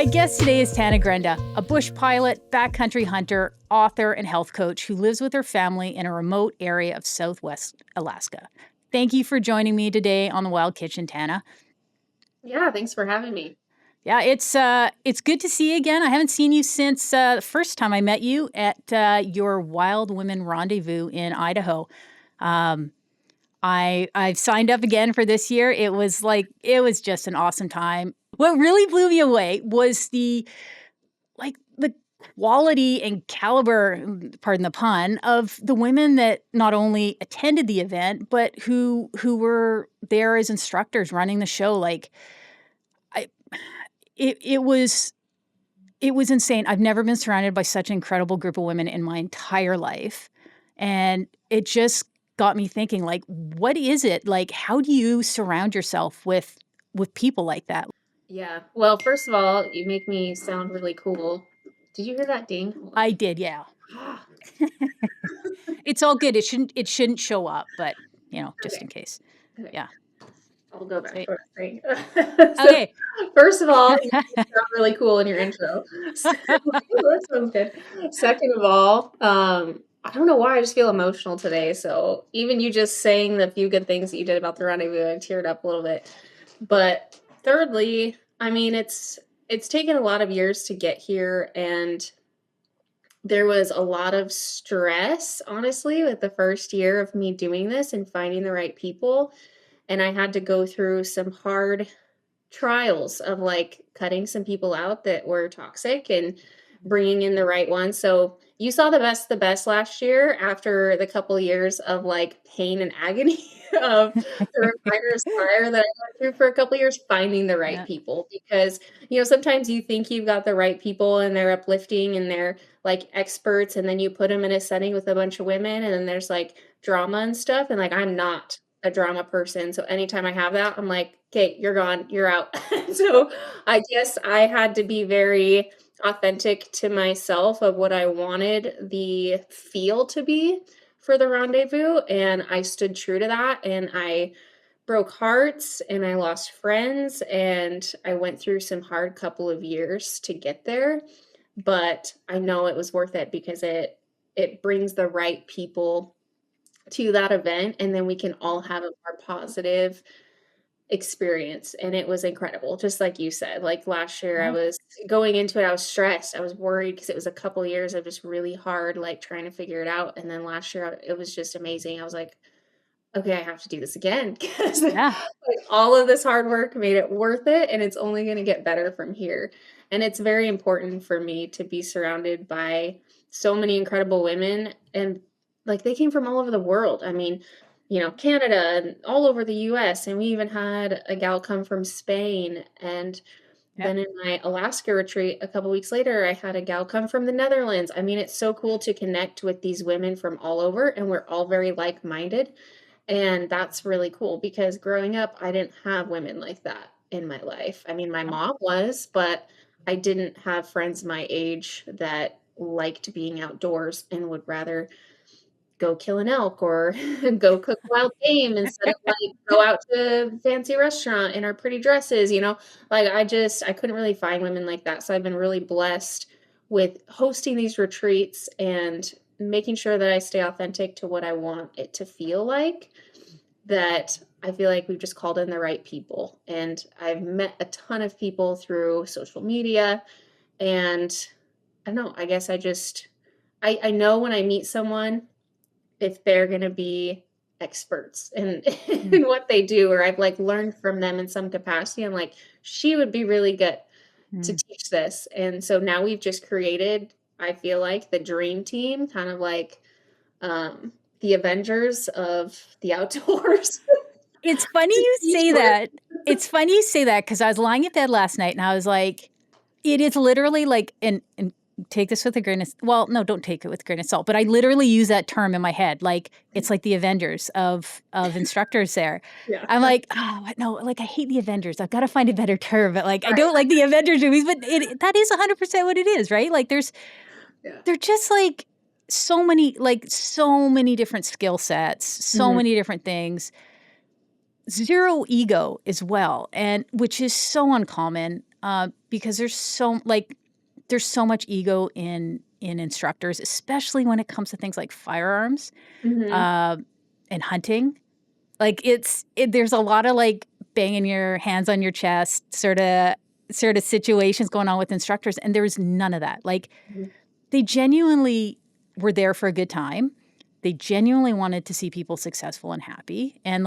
My guest today is Tana Grenda, a bush pilot, backcountry hunter, author, and health coach who lives with her family in a remote area of Southwest Alaska. Thank you for joining me today on The Wild Kitchen, Tana. Yeah, thanks for having me. Yeah, it's good to see you again. I haven't seen you since the first time I met you at your Wild Women Rendezvous in Idaho. Um, I've signed up again for this year. It was just an awesome time. What really blew me away was the quality and caliber, pardon the pun, of the women that not only attended the event but who were there as instructors running the show. Like, I it was insane. I've never been surrounded by such an incredible group of women in my entire life, and it just got me thinking, like, what is it like? How do you surround yourself with people like that? Yeah. Well, first of all, you make me sound really cool. Did you hear that ding? I did, yeah. It's all good. It shouldn't show up, but just Okay. in case. Okay. Yeah. I'll go back Sweet. for a thing. So, Okay. first of all, you make me sound really cool in your intro. That sounds good. Second of all, I don't know why I just feel emotional today. So even you just saying the few good things that you did about the rendezvous, I teared up a little bit. But thirdly, I mean, it's taken a lot of years to get here, and there was a lot of stress, honestly, with the first year of me doing this and finding the right people. And I had to go through some hard trials of like cutting some people out that were toxic and bringing in the right ones. So you saw the best last year after the couple years of like pain and agony of the refiner's fire that I went through for a couple years, finding the right Yeah. people. Because, sometimes you think you've got the right people and they're uplifting and they're like experts, and then you put them in a setting with a bunch of women and then there's like drama and stuff. And like, I'm not a drama person. So anytime I have that, I'm like, okay, you're gone, you're out. So I guess I had to be very authentic to myself of what I wanted the feel to be for the rendezvous. And I stood true to that. And I broke hearts and I lost friends. And I went through some hard couple of years to get there. But I know it was worth it because it brings the right people to that event, and then we can all have a more positive experience. And it was incredible, just like you said. Like last year, I Yeah. was going into it, I was stressed, I was worried because it was a couple years of just really hard, like trying to figure it out. And then last year, it was just amazing. I was like, okay, I have to do this again because Yeah. like all of this hard work made it worth it, and it's only going to get better from here. And it's very important for me to be surrounded by so many incredible women, and like they came from all over the world. I mean, Canada and all over the US, and we even had a gal come from Spain. And Yep. then in my Alaska retreat a couple weeks later, I had a gal come from the Netherlands. I mean, it's so cool to connect with these women from all over, and we're all very like-minded. And that's really cool because growing up, I didn't have women like that in my life. I mean, my Yep. mom was, but I didn't have friends my age that liked being outdoors and would rather go kill an elk or go cook wild game instead of like go out to a fancy restaurant in our pretty dresses, Like I couldn't really find women like that. So I've been really blessed with hosting these retreats and making sure that I stay authentic to what I want it to feel like. That I feel like we've just called in the right people. And I've met a ton of people through social media. And I don't know, I guess I know when I meet someone if they're gonna be experts in Mm. in what they do, or I've, like, learned from them in some capacity. I'm like, "She would be really good to Mm. teach this." And so now we've just created, I feel like, the dream team, kind of like, the Avengers of the outdoors. It's funny To you teach say women. that. It's funny you say that because I was lying in bed last night and I was like, it is literally like, and take this with a grain of, well, no, don't take it with a grain of salt, but I literally use that term in my head. Like, it's like the Avengers of instructors there. Yeah. I'm like, oh, no, like, I hate the Avengers. I've got to find a better term, but like, I Right. don't like the Avengers movies, but that is 100% what it is, right? Like, Yeah. they're just like so many different skill sets, so Mhm. many different things, zero ego as well, and which is so uncommon because there's so much ego in instructors, especially when it comes to things like firearms, Mhm. um, and hunting. Like, there's a lot of, like, banging your hands on your chest sorta situations going on with instructors, and there was none of that. Like, Mhm. they genuinely were there for a good time. They genuinely wanted to see people successful and happy, and,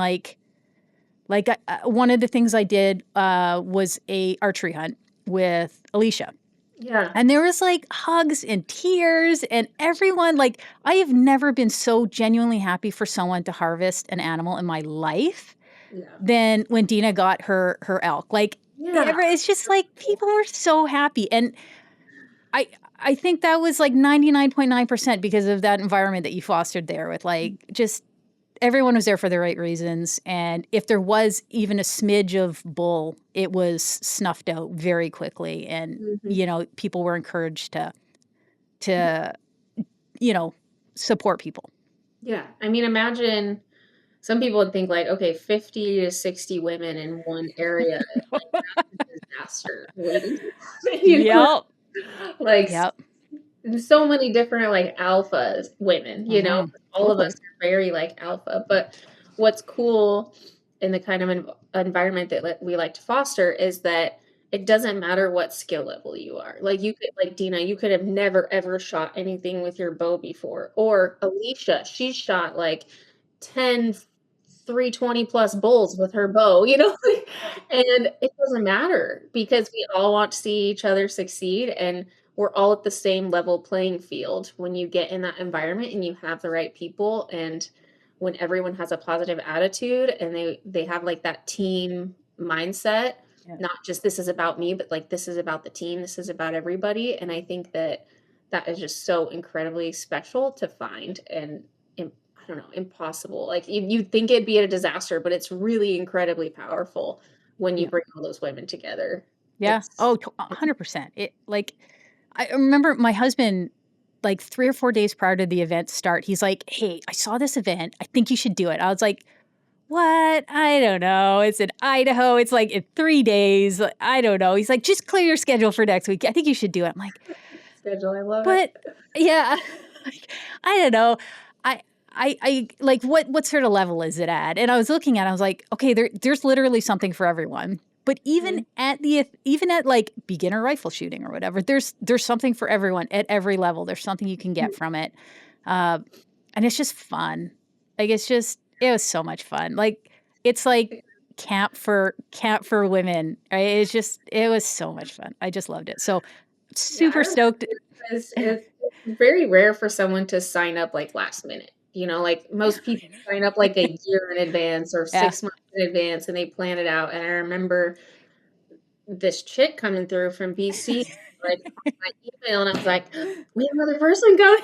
one of the things I did, was a archery hunt with Alicia. Yeah. And there was, like, hugs and tears and everyone like, I have never been so genuinely happy for someone to harvest an animal in my life Yeah. than when Dina got her elk. Like, Yeah. it's just, like, people were so happy, and I I think that was, like, 99.9% because of that environment that you fostered there with, like, just everyone was there for the right reasons, and if there was even a smidge of bull, it was snuffed out very quickly, and, Mhm. people were encouraged to, you know, support people. Yeah. I mean, imagine some people would think like, okay, 50 to 60 women in one area, like that's a disaster waiting to happen, Yep. Like Yep. so many different like alphas women, Mhm. all of us Totally. are very like alpha. But what's cool in the kind of environment that we like to foster is that it doesn't matter what skill level you are. Like you could, like Dina, you could have never ever shot anything with your bow before. Or Alicia, she shot like 10 320 plus bulls with her bow, and it doesn't matter because we all want to see each other succeed and we're all at the same level playing field when you get in that environment and you have the right people and when everyone has a positive attitude and they have like that team mindset, Yeah. not just this is about me, but like this is about the team, this is about everybody. And I think that that is just so incredibly special to find and I don't know, impossible. Like you'd think it'd be a disaster, but it's really incredibly powerful when you Yeah. bring all those women together. Yeah. It's Oh, 100%. I remember my husband, like, 3 or 4 days prior to the event start, he's like, "Hey, I saw this event. I think you should do it." I was like, "What? I don't know. It's in Idaho. It's, like, in 3 days. I don't know." He's like, "Just clear your schedule for next week. I think you should do it." I'm like, schedule. I love it. "But" yeah, like, I don't know. I like, what sort of level is it at? And I was looking at it, I was like, "Okay, there's literally something for everyone." But Mhm. even at, like, beginner rifle shooting or whatever, there's something for everyone at every level. There's something you can get from it. Uh, and it's just fun. Like, it was so much fun. Like, it's like camp for women, right? It was so much fun. I just loved it. So, Yeah, I super remember stoked. it's very rare for someone to sign up, like, last minute, like, most people sign up, like, a year in advance or Yeah. 6 months in advance, and they plan it out, and I remember this chick coming through from BC, like, on my email, and I was like, "We have another person coming."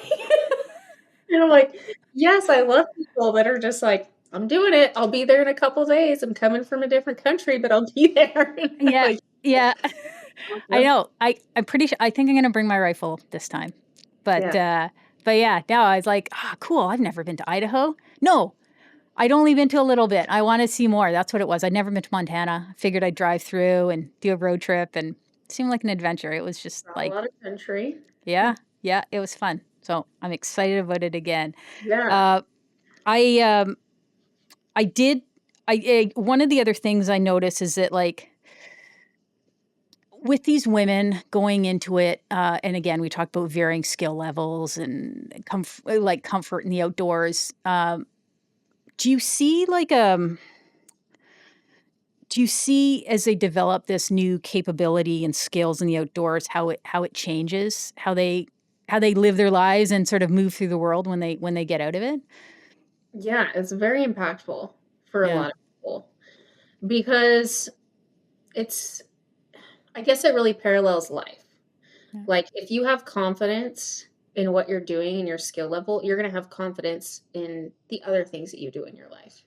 And I'm like, "Yes, I love people that are just like, 'I'm doing it. I'll be there in a couple days. I'm coming from a different country, but I'll be there.'" Yeah, Like, yeah. I awesome. know. I'm pretty sure I think I'm gonna bring my rifle this time. But, Yeah. uh but yeah, no, I was like, "Ah, cool. I've never been to Idaho." No, I'd only been to a little bit. I wanna see more. That's what it was. I'd never been to Montana. Figured I'd drive through and do a road trip, and it seemed like an adventure. It was just Not a like lot of country. yeah, yeah, it was fun. So, I'm excited about it again. Yeah. Uh, I, I did one of the other things I noticed is that, like, with these women going into it, and again, we talked about varying skill levels and comfort in the outdoors. Do you see do you see as they develop this new capability and skills in the outdoors how it changes how they live their lives and sort of move through the world when they get out of it? Yeah, it's very impactful for a Yeah. lot of people because it's I guess it really parallels life. Yeah. Like, if you have confidence in what you're doing and your skill level, you're gonna have confidence in the other things that you do in your life,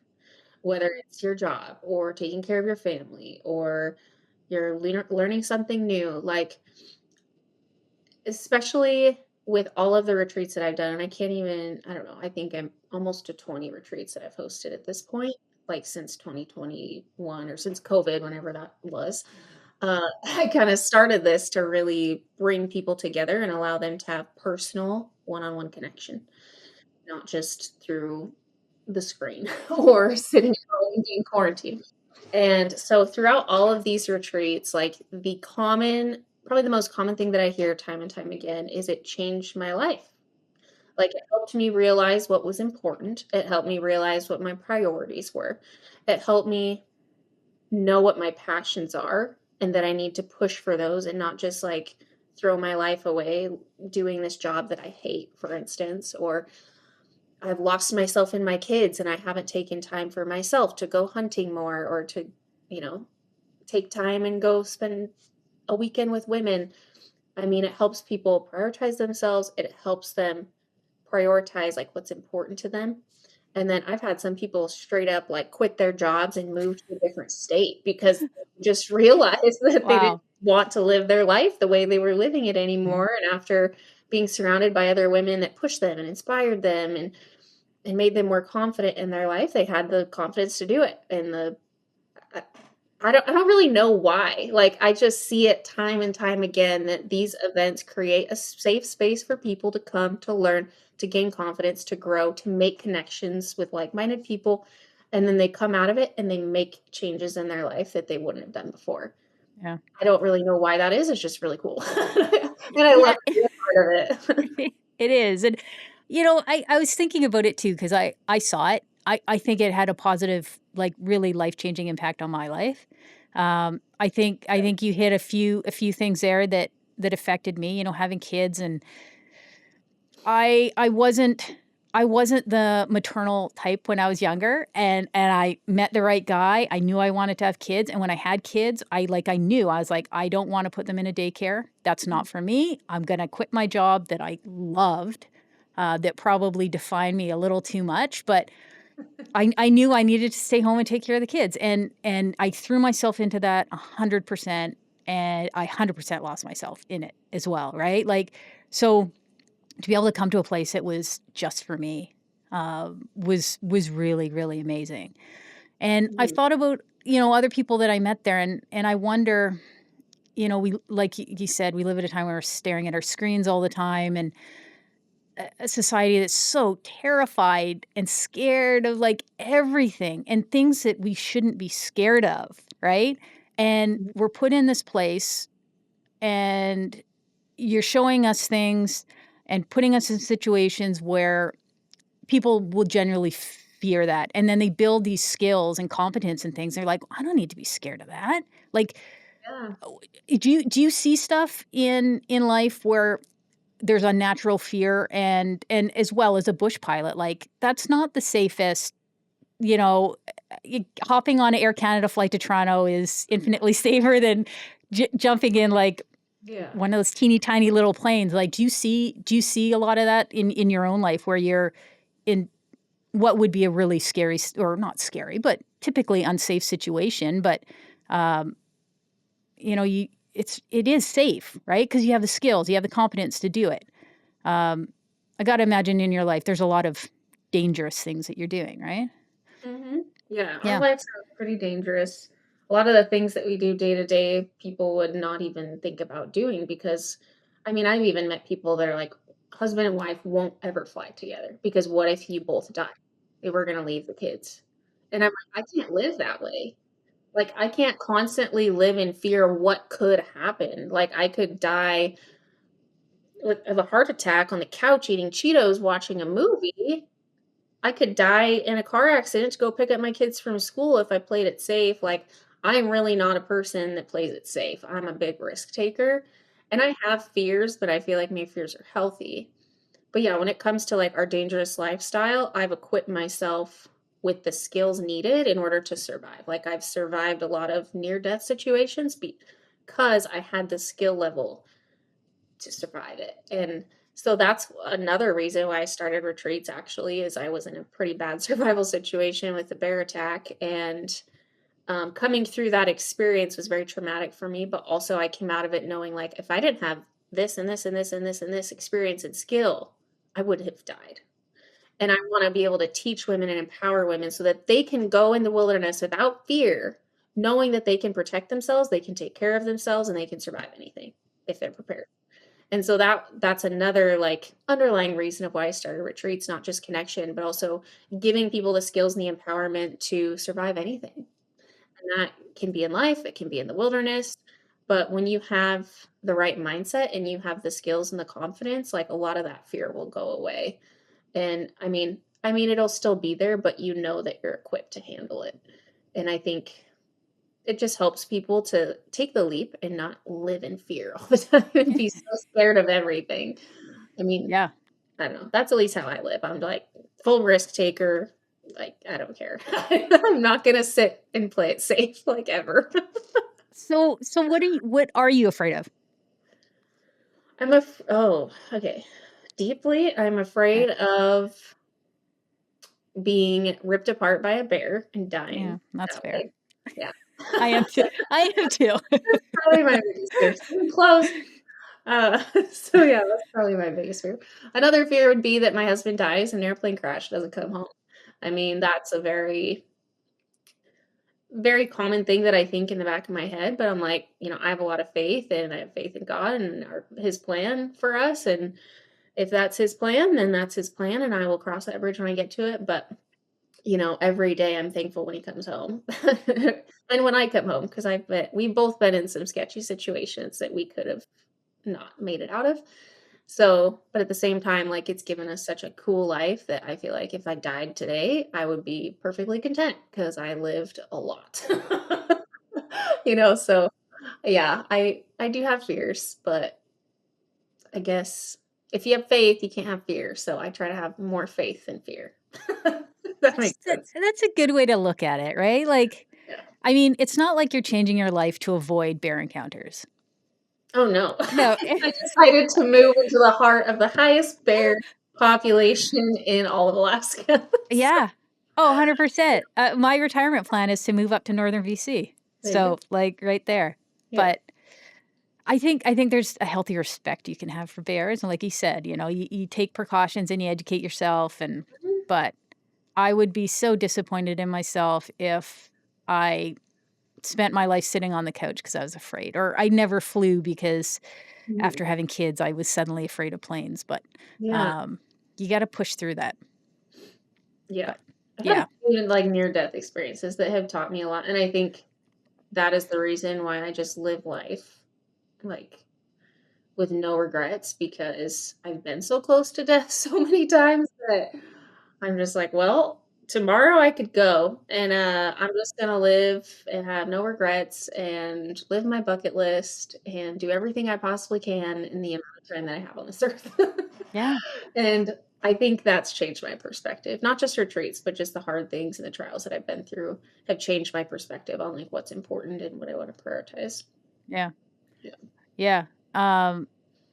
whether it's your job or taking care of your family or you're learning something new, like, especially with all of the retreats that I've done, and I don't know, I think I'm almost to 20 retreats that I've hosted at this point, like, since 2021 or since COVID, whenever that was. I kind of started this to really bring people together and allow them to have personal one-on-one connection, not just through the screen or sitting at home being quarantined. And so throughout all of these retreats, like probably the most common thing that I hear time and time again is it changed my life. Like it helped me realize what was important. It helped me realize what my priorities were. It helped me know what my passions are and that I need to push for those and not just like throw my life away doing this job that I hate, for instance, or I've lost myself in my kids and I haven't taken time for myself to go hunting more or to, you know, take time and go spend a weekend with women. I mean, it helps people prioritize themselves. It helps them prioritize like what's important to them. And then I've had some people straight up like quit their jobs and move to a different state because they just realized that they didn't Wow. want to live their life the way they were living it Mhm. anymore. And after being surrounded by other women that pushed them and inspired them and made them more confident in their life, they had the confidence to do it. And the I I don't really know why. Like, I just see it time and time again that these events create a safe space for people to come, to learn, to gain confidence, to grow, to make connections with like-minded people, and then they come out of it and they make changes in their life that they wouldn't have done before. Yeah. I don't really know why that is, it's just really cool. And I love Yeah. being a part of it. It is, and, I was thinking about it too because I saw it. I think it had a positive, like, really life-changing impact on my life. I think you hit a few things there that affected me, having kids, and I wasn't the maternal type when I was younger, and I met the right guy. I knew I wanted to have kids, and when I had kids, I knew, I was like, "I don't wanna put them in a daycare. That's not for me. I'm gonna quit my job that I loved, that probably defined me a little too much, but I knew I needed to stay home and take care of the kids, and I threw myself into that 100%, and I 100% lost myself in it as well, right? So to be able to come to a place that was just for me, was really, really amazing. And I've Mhm. thought about, other people that I met there, and I wonder, we like you said, we live at a time where we're staring at our screens all the time, and a society that's so terrified and scared of, like, everything and things that we shouldn't be scared of, right? And Mhm. we're put in this place, and you're showing us things and putting us in situations where people will generally fear that, and then they build these skills and competence and things. They're like, "I don't need to be scared of that." Like, Yeah. do you see stuff in life where there's unnatural fear, and as well as a bush pilot, like, that's not the safest, hopping on an Air Canada flight to Toronto is infinitely safer than jumping in, like, Yeah. one of those teeny tiny little planes. Like, do you see a lot of that in your own life where you're in what would be a really scary or not scary, but typically unsafe situation, but, um, it is safe, right? Because you have the skills, you have the competence to do it. Um, I gotta imagine in your life, there's a lot of dangerous things that you're doing, right? Mhm. Yeah, our Yeah. lives are pretty dangerous. A lot of the things that we do day to day, people would not even think about doing because, I mean, I've even met people that are like, husband and wife won't ever fly together because what if you both die? They were going to leave the kids. And I'm like, I can't live that way. Like, I can't constantly live in fear of what could happen. Like, I could die of a heart attack on the couch eating Cheetos watching a movie. I could die in a car accident to go pick up my kids from school if I played it safe. Like, I'm really not a person that plays it safe. I'm a big risk taker. And I have fears, but I feel like my fears are healthy. But yeah, when it comes to like our dangerous lifestyle, I've equipped myself with the skills needed in order to survive. Like, I've survived a lot of near death situations because I had the skill level to survive it. And so that's another reason why I started retreats actually is I was in a pretty bad survival situation with a bear attack and coming through that experience was very traumatic for me, but also I came out of it knowing like if I didn't have this and this and this and this and this experience and skill, I would have died. And I want to be able to teach women and empower women so that they can go in the wilderness without fear, knowing that they can protect themselves, they can take care of themselves, and they can survive anything if they're prepared. And so that's another, like, underlying reason of why I started retreats, not just connection, but also giving people the skills and the empowerment to survive anything. And that can be in life, it can be in the wilderness, but when you have the right mindset and you have the skills and the confidence, like, a lot of that fear will go away. And I mean, it'll still be there, but you know that you're equipped to handle it. And I think it just helps people to take the leap and not live in fear all the time and be so scared of everything. I mean, Yeah. I don't know. That's at least how I live. I'm like full risk taker. Like, I don't care. I'm not gonna sit and play it safe like ever. So what are you afraid of? Oh, okay. Deeply, I'm Okay. afraid of being ripped apart by a bear and Yeah, dying that's that fair. way. Yeah. I am too. I am too. That's probably my biggest fear. So close. So yeah, that's probably my biggest fear. Another fear would be that my husband dies in an airplane crash, doesn't come home. I mean, that's a very, very common thing that I think in the back of my head, but I'm like, I have a lot of faith and I have faith in God and his plan for us. And if that's his plan, then that's his plan. And I will cross that bridge when I get to it. But, every day I'm thankful when he comes home and when I come home, because we've both been in some sketchy situations that we could have not made it out of. So, but at the same time, like, it's given us such a cool life that I feel like if I died today, I would be perfectly content because I lived a lot. So yeah, I do have fears, but I guess if you have faith, you can't have fear. So I try to have more faith than fear. If that makes sense. That's a good way to look at it, right? Like, Yeah. I mean, it's not like you're changing your life to avoid bear encounters. Oh no. No. I decided to move into the heart of the highest bear population in all of Alaska. So, Yeah. Oh, 100%. My retirement plan is to move up to Northern BC. there you So, go. like, right there. Yeah. But I think there's a healthy respect you can have for bears, and like you said, you take precautions and you educate yourself, Mhm. but I would be so disappointed in myself if I spent my life sitting on the couch because I was afraid, or I never flew because Mhm. after having kids, I was suddenly afraid of planes, but, Yeah. um, you gotta push through that, Yeah. but I've had yeah. a few, like, near-death experiences that have taught me a lot, and I think that is the reason why I just live life, like, with no regrets because I've been so close to death so many times that I'm just like, "Well, tomorrow I could go, and, I'm just gonna live and have no regrets and live my bucket list and do everything I possibly can in the amount of time that I have on this earth." Yeah. And I think that's changed my perspective, not just retreats, but just the hard things and the trials that I've been through have changed my perspective on, like, what's important and what I wanna prioritize. Yeah. Yeah. Yeah.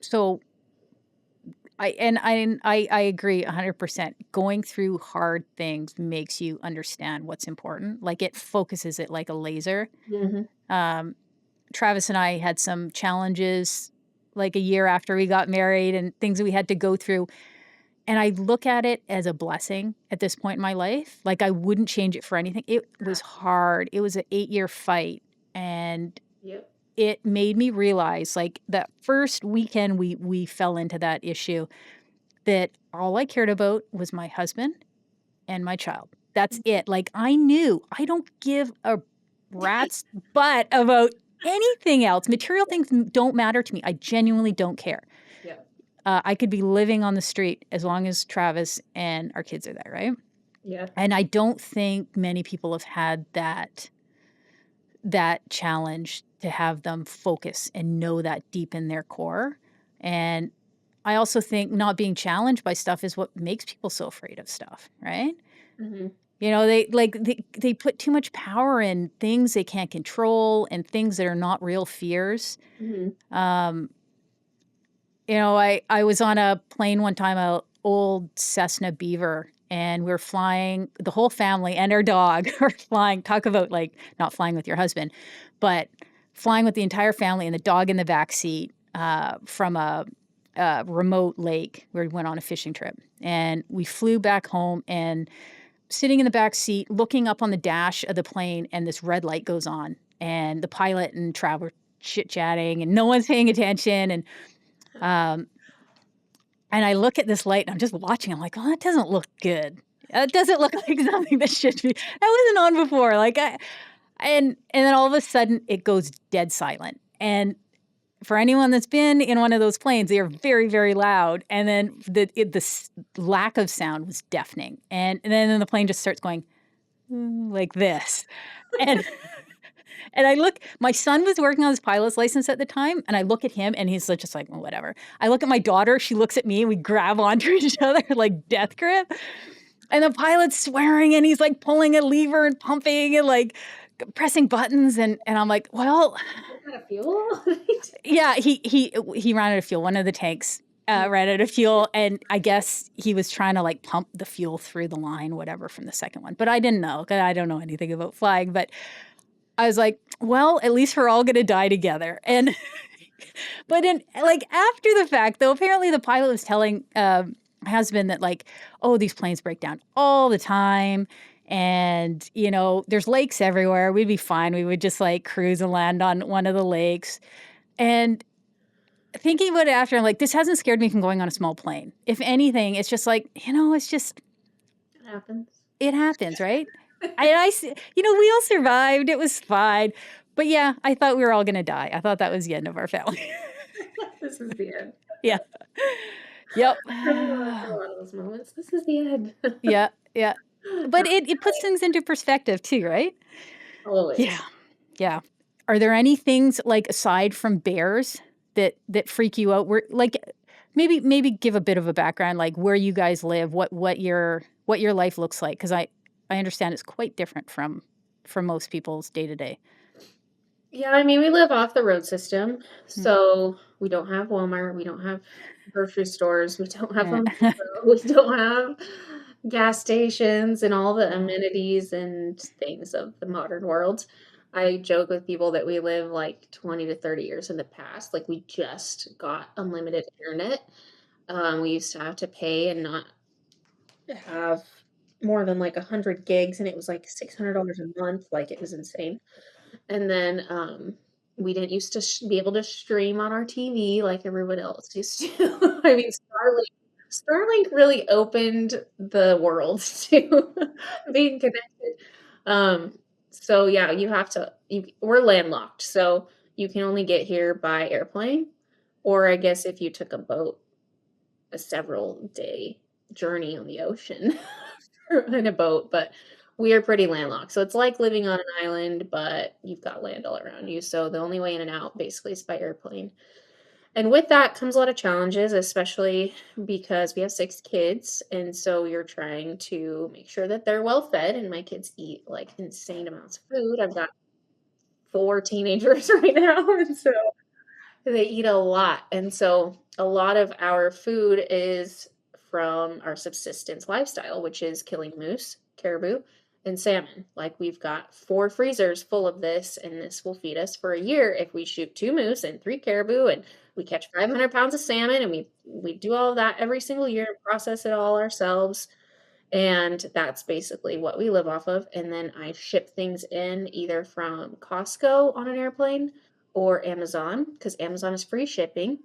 So I agree 100%. Going through hard things makes you understand what's important. Like, it focuses it like a laser. Mhm. Um, Travis and I had some challenges, like, a year after we got married and things that we had to go through, and I look at it as a blessing at this point in my life. Like, I wouldn't change it for anything. It was hard. It was an 8-year fight, and Yep. it made me realize, like, that first weekend we fell into that issue, that all I cared about was my husband and my child. That's it. Like, I knew I don't give a rat's butt about anything else. Material things don't matter to me. I genuinely don't care. Yep. I could be living on the street as long as Travis and our kids are there, right? Yeah. And I don't think many people have had that challenge to have them focus and know that deep in their core. And I also think not being challenged by stuff is what makes people so afraid of stuff, right? Mhm. They put too much power in things they can't control and things that are not real fears. Mhm. Um, I was on a plane one time, a old Cessna Beaver, and we're flying, the whole family and our dog are flying. Talk about, like, not flying with your husband, but flying with the entire family and the dog in the back seat, from a remote lake where we went on a fishing trip. And we flew back home, and sitting in the back seat, looking up on the dash of the plane, and this red light goes on, and the pilot and Trav are chit-chatting, and no one's paying attention, um, and I look at this light, and I'm just watching. I'm like, "Oh, that doesn't look good. That doesn't look like something that should be that wasn't on before." Like, and then all of a sudden, it goes dead silent, and for anyone that's been in one of those planes, they are very, very loud, and then the lack of sound was deafening, and then the plane just starts going, like this, and and I look my son was working on his pilot's license at the time, and I look at him, and he's just like, "Well, whatever." I look at my daughter, she looks at me, and we grab onto each other like death grip, and the pilot's swearing, and he's, like, pulling a lever and pumping and, like, pressing buttons, and I'm like, "Well." What kind of fuel? Yeah, he ran out of fuel. One of the tanks, ran out of fuel, and I guess he was trying to, like, pump the fuel through the line, whatever, from the second one, but I didn't know 'cause I don't know anything about flying, but I was like, "Well, at least we're all gonna die together," and but then, like, after the fact, though, apparently the pilot was telling, my husband that, like, "Oh, these planes break down all the time, and, there's lakes everywhere. We'd be fine. We would just, like, cruise and land on one of the lakes," and thinking about it after, I'm like, "This hasn't scared me from going on a small plane." If anything, it's just like, it's just It happens. it happens, right? I s we all survived, it was fine, but yeah, I thought we were all gonna die. I thought that was the end of our family. This is the end. Yeah. Yep. I've gone through a lot of those moments. This is the end. Yeah, yeah. But Not it puts things into perspective too, right? Yeah, always. yeah. Are there any things, like, aside from bears that freak you out? Where like, maybe give a bit of a background, like, where you guys live, what your life looks like, 'cause I understand it's quite different from most people's day to day. Yeah, I mean, we live off the road system, Mm. so we don't have Walmart, we don't have grocery stores, we don't have Yeah. Home Depot, we don't have gas stations and all the amenities and things of the modern world. I joke with people that we live like 20 to 30 years in the past. Like we just got unlimited internet. We used to have to pay and not have more than like 100 gigs, and it was like $600 a month. Like it was insane. And then, we didn't used to be able to stream on our TV like everyone else used to. I mean, Starlink really opened the world to being connected. Um, so yeah, we're landlocked, so you can only get here by airplane, or I guess if you took a boat, a several day journey on the ocean in a boat, but we are pretty landlocked. So it's like living on an island, but you've got land all around you. So the only way in and out basically is by airplane. And with that comes a lot of challenges, especially because we have 6 kids. And so you're trying to make sure that they're well fed. And my kids eat like insane amounts of food. I've got 4 teenagers right now. And so they eat a lot, and so a lot of our food is from our subsistence lifestyle, which is killing moose, caribou, and salmon. Like, we've got 4 freezers full of this, and this will feed us for a year if we shoot 2 moose and 3 caribou, and we catch 500 pounds of salmon, and we do all of that every single year and process it all ourselves, and that's basically what we live off of, and then I ship things in either from Costco on an airplane or Amazon, because Amazon is free shipping,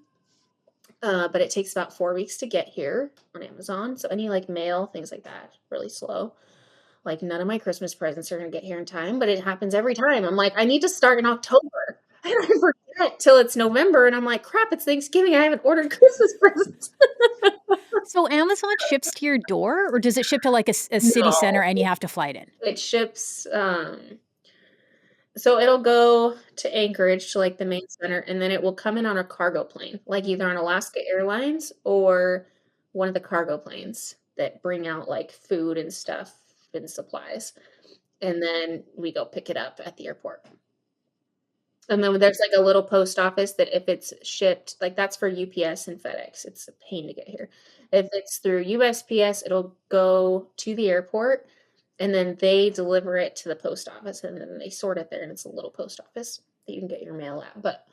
but it takes about 4 weeks to get here on Amazon, so any, like, mail, things like that, really slow. Like, none of my Christmas presents are gonna get here in time, but it happens every time. I'm like, "I need to start in October," and I forget till it's November, and I'm like, "Crap, it's Thanksgiving, I haven't ordered Christmas presents." So Amazon ships to your door, or does it ship to, like, a city center No, and you have to fly it in? it ships, so it'll go to Anchorage to, like, the main center, and then it will come in on a cargo plane, like, either on Alaska Airlines or one of the cargo planes that bring out, like, food and stuff and supplies, and then we go pick it up at the airport. And then there's, like, a little post office that if it's shipped like, that's for UPS and FedEx, it's a pain to get here. If it's through USPS, it'll go to the airport, and then they deliver it to the post office, and then they sort it there, and it's a little post office that you can get your mail at, but,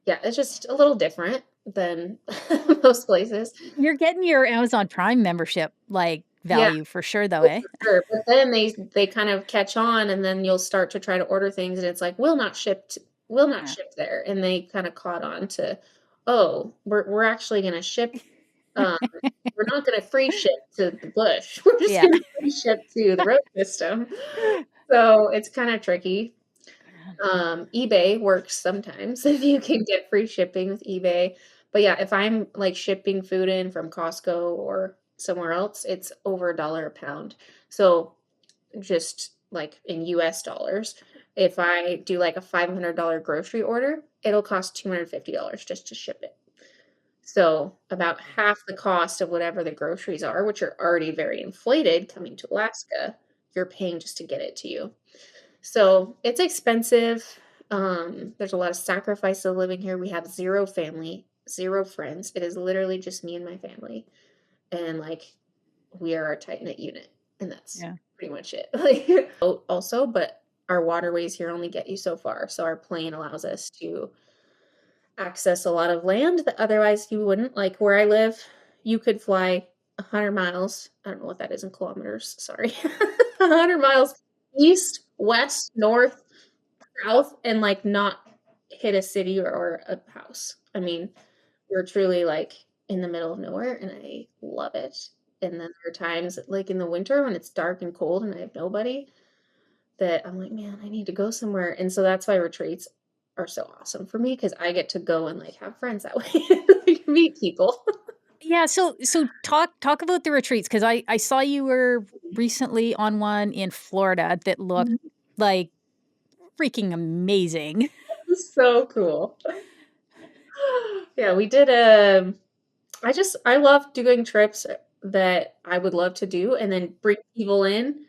yeah, it's just a little different than most places. You're getting your Amazon Prime membership, like, Yeah. value for sure though, Oh, eh? for sure, but then they kind of catch on, and then you'll start to try to order things, and it's like, "Will not Yeah. ship there," and they kinda caught on to, "Oh, we're actually gonna ship, um we're not gonna free ship to the bush, we're just Yeah. gonna free ship to the road system." So, it's kinda tricky. eBay works sometimes if you can get free shipping with eBay. But yeah, if I'm like shipping food in from Costco or somewhere else, it's over $1 a pound. So just like in US dollars, if I do like a $500 grocery order, it'll cost $250 just to ship it. So about half the cost of whatever the groceries are, which are already very inflated coming to Alaska, you're paying just to get it to you. So, it's expensive, there's a lot of sacrifice of living here. We have 0 family, 0 friends. It is literally just me and my family, and, like, we are a tight-knit unit, and that's Yeah. pretty much it. Like, also, but our waterways here only get you so far, so our plane allows us to access a lot of land that otherwise you wouldn't. Like, where I live, you could fly 100 miles. I don't know what that is in kilometers, sorry. 100 miles east, west, north, south, and, like, not hit a city or a house. I mean, we're truly, like, in the middle of nowhere, and I love it. And then there are times, like, in the winter when it's dark and cold and I have nobody, that I'm like, "Man, I need to go somewhere." And so that's why retreats are so awesome for me because I get to go and, like, have friends that way, like, meet people. Yeah, so talk about the retreats because I saw you were recently on one in Florida that looked, Mhm. like, freaking amazing. So cool. Yeah, we did, I love doing trips that I would love to do and then bring people in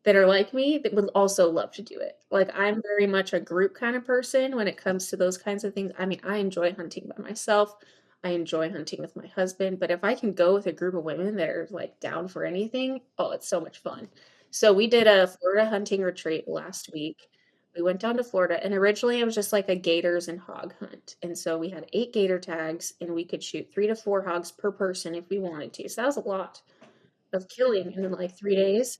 that are like me that would also love to do it. Like, I'm very much a group kind of person when it comes to those kinds of things. I mean, I enjoy hunting by myself. I enjoy hunting with my husband, but if I can go with a group of women that are like down for anything, oh, it's so much fun. So we did a Florida hunting retreat last week. We went down to Florida, and originally it was just like a gators and hog hunt. And so we had 8 gator tags, and we could shoot 3 to 4 hogs per person if we wanted to. So that was a lot of killing in like 3 days.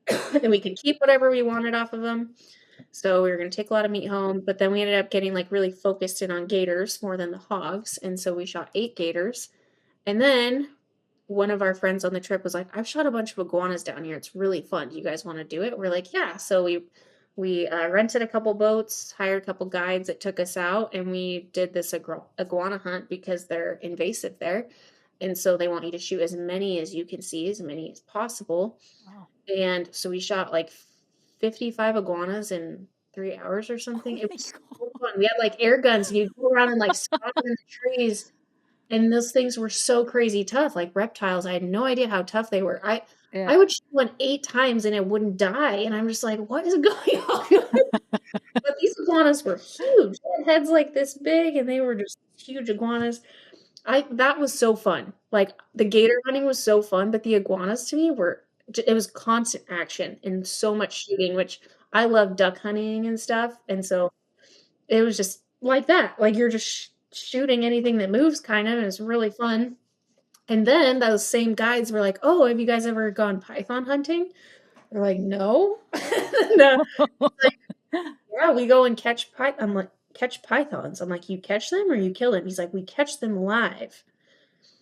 And we could keep whatever we wanted off of them. So we were gonna take a lot of meat home, but then we ended up getting, like, really focused in on gators more than the hogs, and so we shot 8 gators, and then one of our friends on the trip was like, "I've shot a bunch of iguanas down here, it's really fun, do you guys wanna do it?" We're like, "Yeah." So we rented a couple boats, hired a couple guides that took us out, and we did this iguana hunt because they're invasive there, and so they want you to shoot as many as you can see, as many as possible. Wow. And so we shot like 55 iguanas in 3 hours or something. Oh It my was so god. fun. We had, like, air guns, and you'd go around and, like, spot them in the trees, and those things were so crazy tough, like reptiles. I had no idea how tough they were. Yeah. I would shoot one 8 times, and it wouldn't die, and I'm just like, "What is going on?" But these iguanas were huge. They had heads like this big, and they were just huge iguanas. I That was so fun. Like, the gator hunting was so fun, but the iguanas to me were it was constant action and so much shooting, which I love duck hunting and stuff, and so it was just like that. Like, you're just shooting anything that moves kind of, and it's really fun. And then those same guides were like, "Oh, have you guys ever gone python hunting?" We're like, "No." No. Like, "Yeah, we go and I'm like, "Catch pythons?" I'm like, "You catch them or you kill them?" He's like, "We catch them live."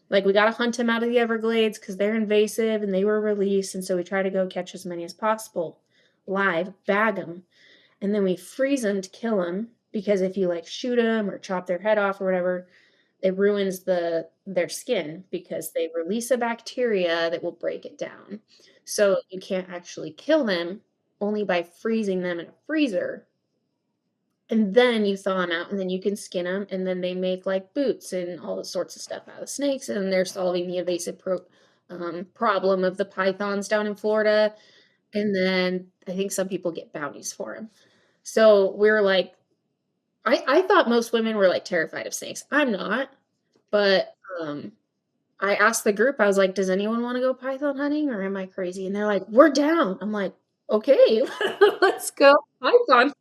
Like, we gotta hunt them out of the Everglades because 'cause they're invasive and they were released, and so we try to go catch as many as possible live, bag them, and then we freeze them to kill them because if you, like, shoot them or chop their head off or whatever, it ruins their skin because they release a bacteria that will break it down. So, you can't actually kill them only by freezing them in a freezer, and then you thaw them out, and then you can skin them, and then they make, like, boots and all the sorts of stuff out of snakes, and they're solving the invasive problem of the pythons down in Florida, and then I think some people get bounties for them. So, we're like I thought most women were, like, terrified of snakes. I'm not, but, I asked the group, I was like, "Does anyone wanna go python hunting, or am I crazy?" And they're like, "We're down." I'm like, "Okay, let's go python."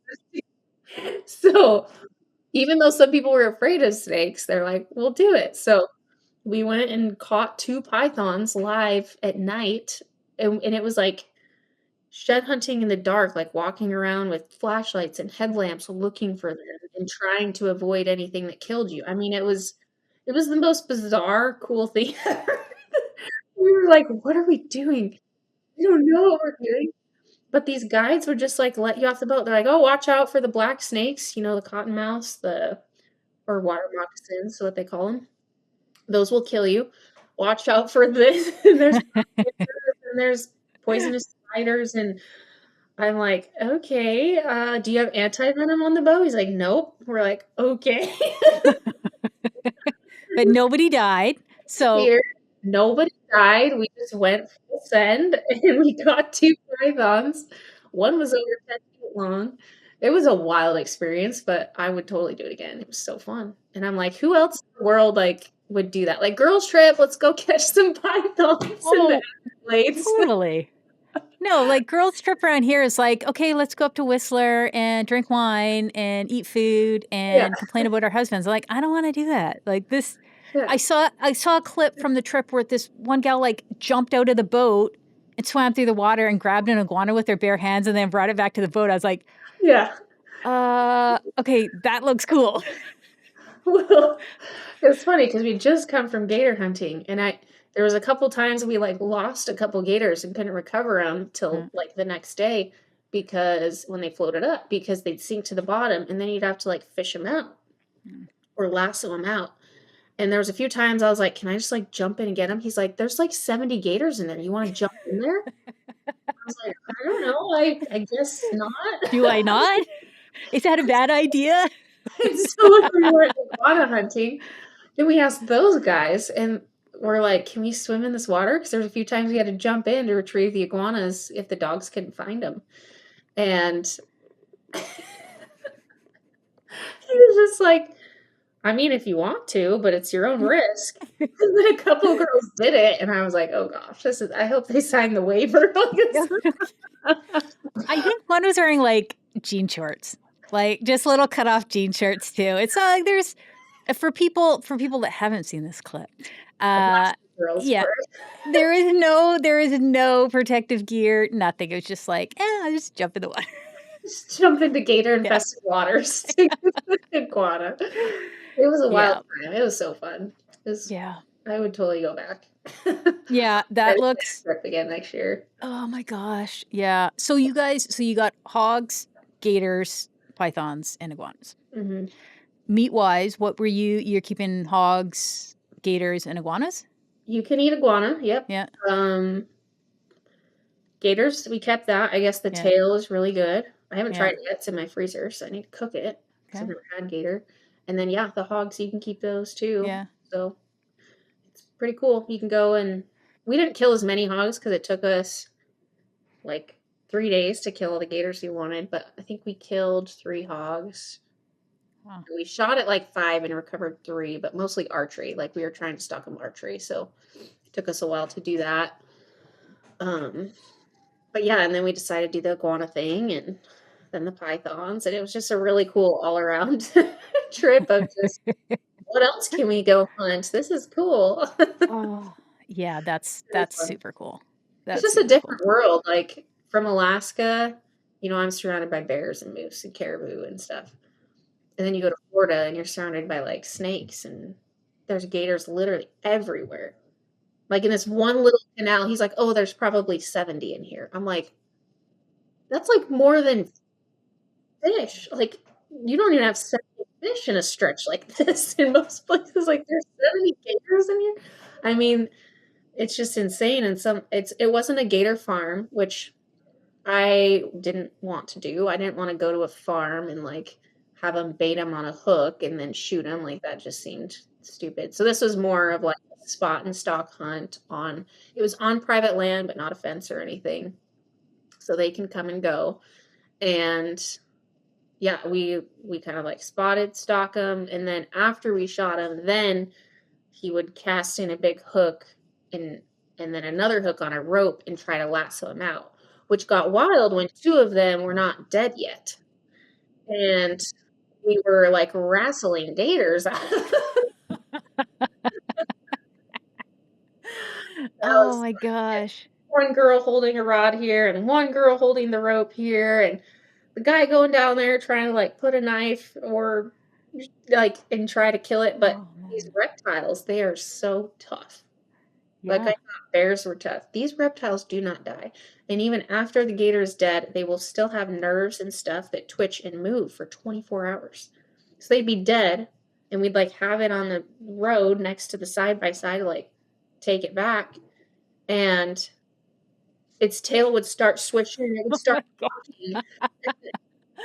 So even though some people were afraid of snakes, they're like, "We'll do it." So, We went and caught 2 pythons live at night, and it was like shed hunting in the dark, like walking around with flashlights and headlamps looking for them and trying to avoid anything that killed you. I mean, it was the most bizarre, cool thing ever. We were like, "What are we doing? We don't know what we're doing." But these guides would just, like, let you off the boat. They're like, "Oh, watch out for the black snakes," the cottonmouths, or water moccasins, is what they call them. "Those will kill you. Watch out for this, and there's alligators, and there's poisonous spiders," and I'm like, "Okay, do you have anti-venom on the boat?" He's like, "Nope." We're like, "Okay." But nobody died, so Weird. Nobody died, we just went full send, and we got 2 pythons. One was over 10 feet long. It was a wild experience, but I would totally do it again. It was so fun, and I'm like, "Who else in the world, like, would do that?" Like, "Girls trip, let's go catch some pythons in the oh, Everglades." totally. No, like, girls' trip around here is like, "Okay, let's go up to Whistler and drink wine and eat food Yeah, and complain about our husbands." Like, I don't wanna do that. Like, this yeah, I saw a clip from the trip where this one gal, like, jumped out of the boat and swam through the water and grabbed an iguana with her bare hands and then brought it back to the boat. I was like, yeah. okay, that looks cool." Well, it's funny because we just come from gator hunting, and there was a couple times we, like, lost a couple gators and couldn't recover them till, Mm, like, the next day because when they floated up, because they'd sink to the bottom, and then you'd have to, like, fish them out mm. or lasso them out, and there was a few times I was like, "Can I just, like, jump in and get them?" He's like, "There's, like, 70 gators in there. You wanna jump in there?" I was like, "I don't know. I guess not." Do I not? Is that a bad idea? And so when we went iguana hunting, then we asked those guys, and we're like, "Can we swim in this water?" Because there's a few times we had to jump in to retrieve the iguanas if the dogs couldn't find them. And he was just like, "I mean, if you want to, but it's your own risk." And then a couple girls did it, and I was like, "Oh gosh, I hope they signed the waiver on Yeah. this." I think one was wearing, like, jean shorts, like, just little cutoff jean shirts too. It's not like there's for people that haven't seen this clip, I'll watch uh, the girls yeah, first. there is no protective gear, nothing. It was just like, I'll just jump in the water." Just jump into Yeah. gator-infested waters to get the iguana. It was a wild Yeah. time, it was so fun. It was Yeah. I would totally go back. Yeah, that Ready to plan looks a trip again next year. oh my gosh, yeah. So you got hogs, gators, pythons, and iguanas. Mhm. Meat-wise, what were you're keeping hogs, gators, and iguanas? You can eat iguana, yep. Yeah, Um, gators, we kept that. I guess the yeah, tail is really good. I haven't yeah, tried it yet, it's in my freezer, so I need to cook it because 'cause I've okay, never had gator. And then, yeah, the hogs, you can keep those too. yeah. So, it's pretty cool. You can go and we didn't kill as many hogs because it took us, like, 3 days to kill all the gators we wanted, but I think we killed 3 hogs. Wow. We shot at, like, 5 and recovered 3, but mostly archery, like, we were trying to stock them archery, so it took us a while to do that. Um, but yeah, and then we decided to do the iguana thing and then the pythons, and it was just a really cool all around trip of just, "What else can we go hunt? This is cool." Oh, yeah, It was that's fun. super cool. It's That's just a super cool. different world, like, from Alaska, I'm surrounded by bears and moose and caribou and stuff, and then you go to Florida and you're surrounded by, like, snakes, and there's gators literally everywhere. Like, in this one little canal, he's like, "Oh, there's probably 70 in here." I'm like, "That's, like, more than fish." Like, you don't even have 70 fish in a stretch like this in most places, like, there's 70 gators in here? I mean, it's just insane, and it wasn't a gator farm, which I didn't want to do. I didn't wanna go to a farm and, like, have them bait them on a hook and then shoot them. Like, that just seemed stupid. So this was more of, like, a spot and stalk hunt on it was on private land, but not a fence or anything, so they can come and go, and, yeah, we kinda, like, spotted, stalk them, and then after we shot them, then he would cast in a big hook and then another hook on a rope and try to lasso him out, which got wild when 2 of them were not dead yet, and we were, like, wrestling gators. Oh my gosh. One girl holding a rod here and one girl holding the rope here, and the guy going down there trying to like put a knife or like and try to kill it. But Oh these man. reptiles, they are so tough. Like I Yeah. thought bears were tough. These reptiles do not die. And even after the gator is dead, they will still have nerves and stuff that twitch and move for 24 hours. So they'd be dead, and we'd like have it on the road next to the side by side, like take it back, and its tail would start switching and it would Oh start my god. rocking.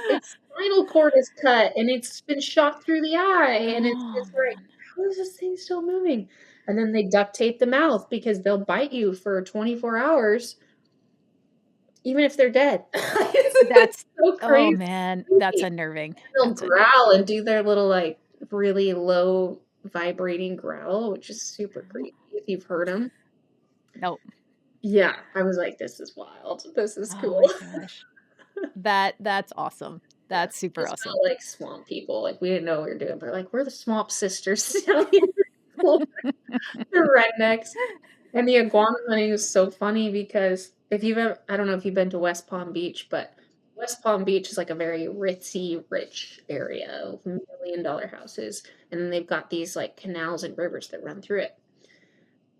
Its spinal cord is cut and it's been shot through the eye, and it's Oh just like, man. "How is this thing still moving?" And then they duct tape the mouth because they'll bite you for 24 hours even if they're dead. It's That's so oh crazy. man, that's unnerving. They'll That's unnerving. growl and do their little, like, really low vibrating growl, which is super creepy if you've heard them. Nope. Yeah, I was like, "This is wild. This is Oh cool." my gosh. That's awesome. Yeah, That's super just awesome. felt like swamp people, like, we didn't know what we were doing, but, like, we're the swamp sisters down here. Cool. The rednecks. And the iguana hunting is so funny because if you've ever I don't know if you've been to West Palm Beach, but West Palm Beach is like a very ritzy, rich area of $1,000,000 houses, and then they've got these, like, canals and rivers that run through it.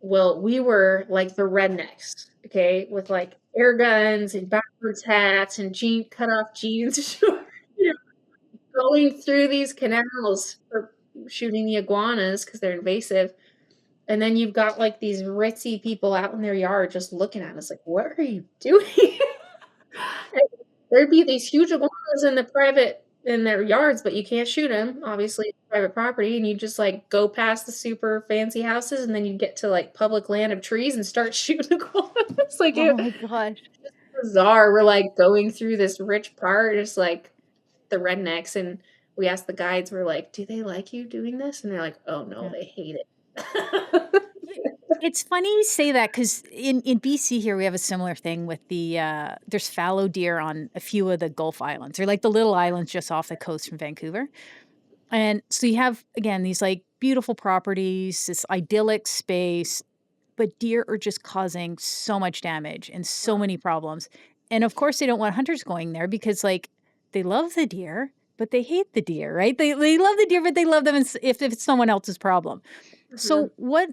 Well, we were like the rednecks, okay, with, like, air guns and backwards hats and cut off jeans, you know, going through these canals for shooting the iguanas because 'cause they're invasive. And then you've got, like, these ritzy people out in their yard just looking at us like, "What are you doing?" And there'd be these huge iguanas in their yards, but you can't shoot them. Obviously, it's private property, and you just, like, go past the super fancy houses, and then you get to, like, public land of trees and start shooting iguanas. Like, Oh my gosh. just bizarre. We're, like, going through this rich part, just like the rednecks, and we asked the guides, we're like, "Do they like you doing this?" And they're like, "Oh, no, Yeah. they hate it." Y It's funny you say that because in BC here, we have a similar thing with there's fallow deer on a few of the Gulf Islands. They're like the little islands just off the coast from Vancouver. And so you have, again, these, like, beautiful properties, this idyllic space, but deer are just causing so much damage and so many problems. And, of course, they don't want hunters going there because, like, they love the deer, but they hate the deer, right? They love the deer, but they love them if it's someone else's problem. Mhm. So what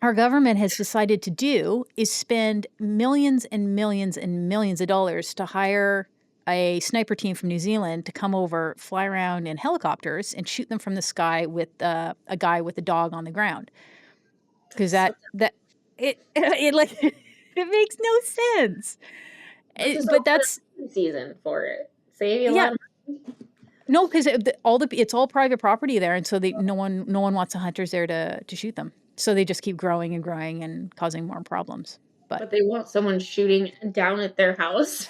our government has decided to do is spend millions and millions and millions of dollars to hire a sniper team from New Zealand to come over, fly around in helicopters, and shoot them from the sky with a guy with a dog on the ground. Because That's so that it like it makes no sense. this is But all part of that's hunting season for it. Save you a yeah. lot of money. No, because it's all private property there, and so no one wants the hunters there to shoot them. So they just keep growing and growing and causing more problems. But But they want someone shooting down at their house.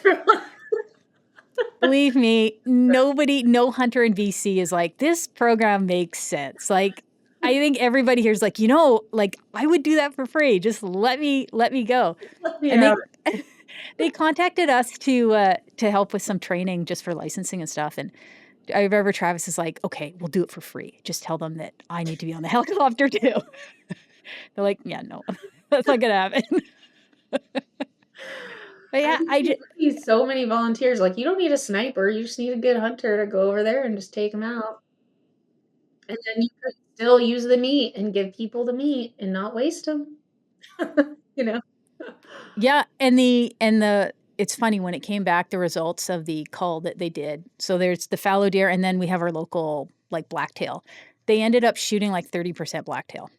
believe me, no hunter in BC is like, "This program makes sense." Like, I think everybody here is like, like, "I would do that for free. Just let me go." Let me And have they it. they contacted us to help with some training just for licensing and stuff, and I remember Travis is like, "Okay, we'll do it for free. Just tell them that I need to be on the helicopter too." They're like, "Yeah, no, that's not gonna happen." But I yeah, just see so many volunteers, like, you don't need a sniper, you just need a good hunter to go over there and just take them out, and then you could still use the meat and give people the meat and not waste them. You know? yeah, and the it's funny when it came back, the results of the cull that they did. So there's the fallow deer, and then we have our local, like, blacktail. They ended up shooting, like, 30% blacktail.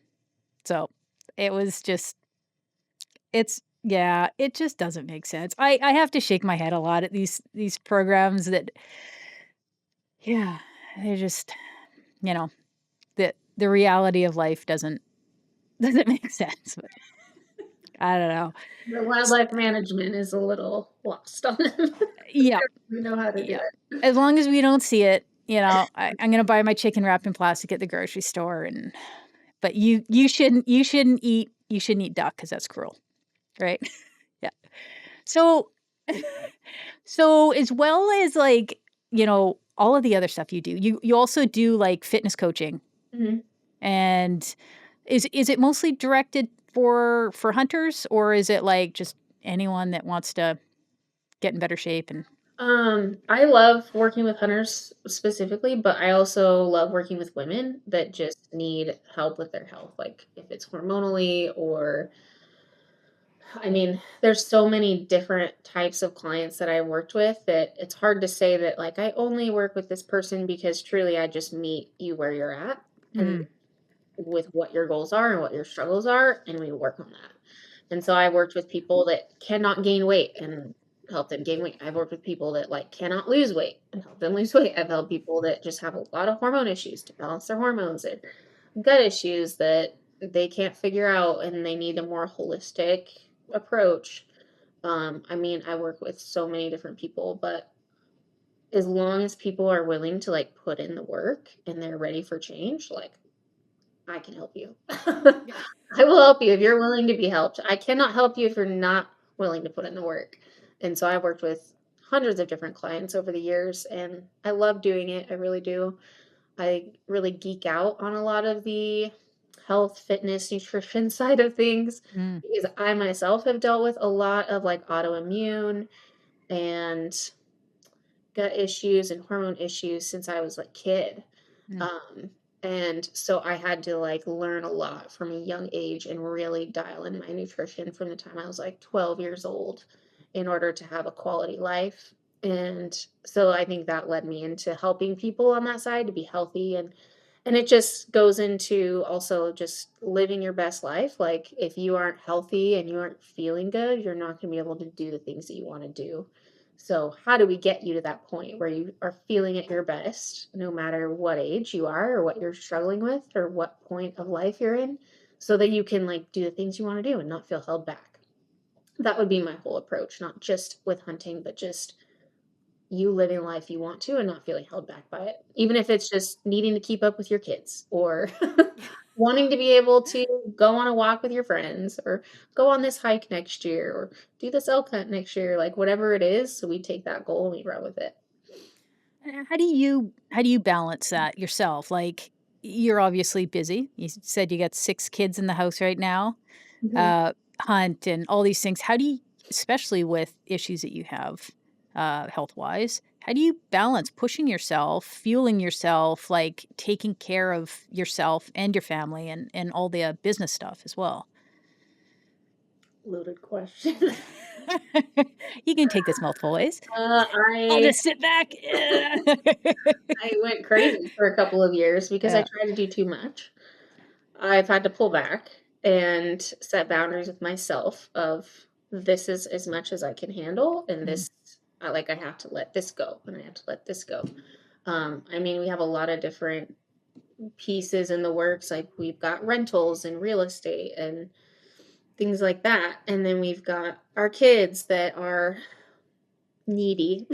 So it was just it's yeah, it just doesn't make sense. I have to shake my head a lot at these programs that yeah, they just, you know, the reality of life doesn't make sense, but I don't know. The S wildlife management is a little lost on them. Yeah, We know how to do yeah. it. As long as we don't see it, I'm gonna buy my chicken wrapped in plastic at the grocery store, but you shouldn't eat duck because that's cruel, right? Yeah. So so as well as, like, all of the other stuff you do, you also do, like, fitness coaching, Mhm. and is it mostly directed for hunters, or is it, like, just anyone that wants to get in better shape and I love working with hunters specifically, but I also love working with women that just need help with their health, like if it's hormonally or I mean, there's so many different types of clients that I worked with that it's hard to say that like I only work with this person because truly I just meet you where you're at and Mm, with what your goals are and what your struggles are and we work on that. And so I worked with people that cannot gain weight and help them gain weight. I've worked with people that like cannot lose weight and help them lose weight. I've helped people that just have a lot of hormone issues to balance their hormones and gut issues that they can't figure out and they need a more holistic approach. I mean, I work with so many different people, but as long as people are willing to like put in the work and they're ready for change, like I can help you. yeah. I will help you if you're willing to be helped. I cannot help you if you're not willing to put in the work. And so I worked with hundreds of different clients over the years and I love doing it. I really do. I really geek out on a lot of the health, fitness, nutrition side of things Mm, because I myself have dealt with a lot of like autoimmune and gut issues and hormone issues since I was a kid. mm, Um, and so I had to like learn a lot from a young age and really dial in my nutrition from the time I was like 12 years old in order to have a quality life. And so I think that led me into helping people on that side to be healthy and it just goes into also just living your best life. Like if you aren't healthy and you aren't feeling good, you're not going to be able to do the things that you want to do. So, how do we get you to that point where you are feeling at your best, no matter what age you are, or what you're struggling with, or what point of life you're in, so that you can like do the things you want to do and not feel held back? That would be my whole approach, not just with hunting, but just you living life you want to and not feeling held back by it. Even if it's just needing to keep up with your kids or wanting to be able to go on a walk with your friends or go on this hike next year or do this elk hunt next year, like whatever it is. So we take that goal and we run with it. how do you balance that yourself? Like, you're obviously busy. You said you got 6 kids in the house right now, Mhm. uh, hunt and all these things. How do you especially with issues that you have, health-wise, how do you balance pushing yourself, fueling yourself, like, taking care of yourself and your family and all the, business stuff as well? Loaded question. You can take this multiple ways. uh, I'll I just sit back. I went crazy for a couple of years because I Yeah. tried to do too much. I've had to pull back and set boundaries with myself of this is as much as I can handle and Mm, this I have to let this go and I have to let this go. I mean, we have a lot of different pieces in the works. Like we've got rentals and real estate and things like that. And then we've got our kids that are needy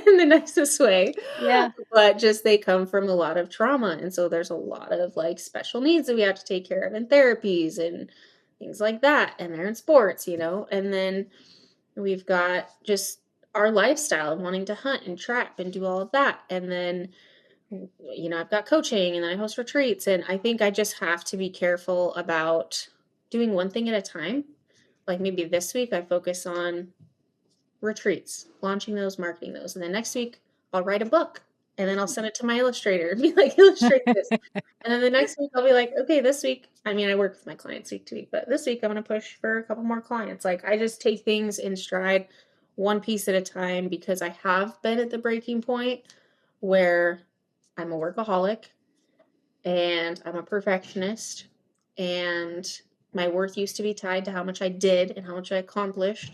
in the nicest way, yeah. but just they come from a lot of trauma. And so there's a lot of like special needs that we have to take care of in therapies and things like that. And they're in sports, you know. And then we've got just our lifestyle of wanting to hunt and trap and do all of that. And then you know, I've got coaching and I host retreats. And I think I just have to be careful about doing one thing at a time. Like maybe this week I focus on retreats, launching those, marketing those. And then next week I'll write a book and then I'll send it to my illustrator and be like, illustrate this. And then the next week I'll be like, okay, this week, I mean, I work with my clients week to week, but this week I'm going to push for a couple more clients. Like I just take things in stride, one piece at a time, because I have been at the breaking point where I'm a workaholic and I'm a perfectionist and my worth used to be tied to how much I did and how much I accomplished.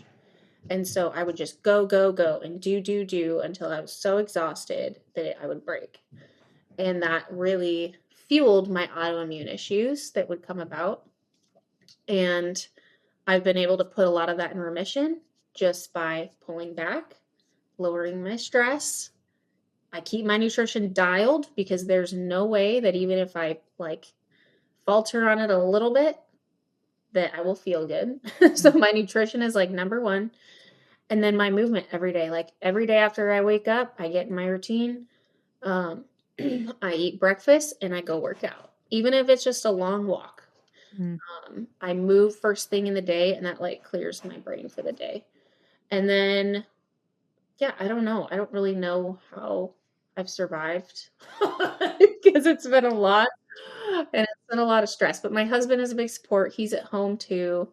And so I would just go, go, go and do until I was so exhausted that I would break. And that really fueled my autoimmune issues that would come about. And I've been able to put a lot of that in remission just by pulling back, lowering my stress. I keep my nutrition dialed because there's no way that even if I like falter on it a little bit, that I will feel good. So Mm. my nutrition is like number one. And then my movement every day. Like every day after I wake up, I get in my routine. Um, I eat breakfast and I go work out, even if it's just a long walk. Mm. I move first thing in the day, and that, like, clears my brain for the day. And then, yeah, I don't know. I don't really know how I've survived because it's been a lot, and it's been a lot of stress, but my husband is a big support. He's at home too,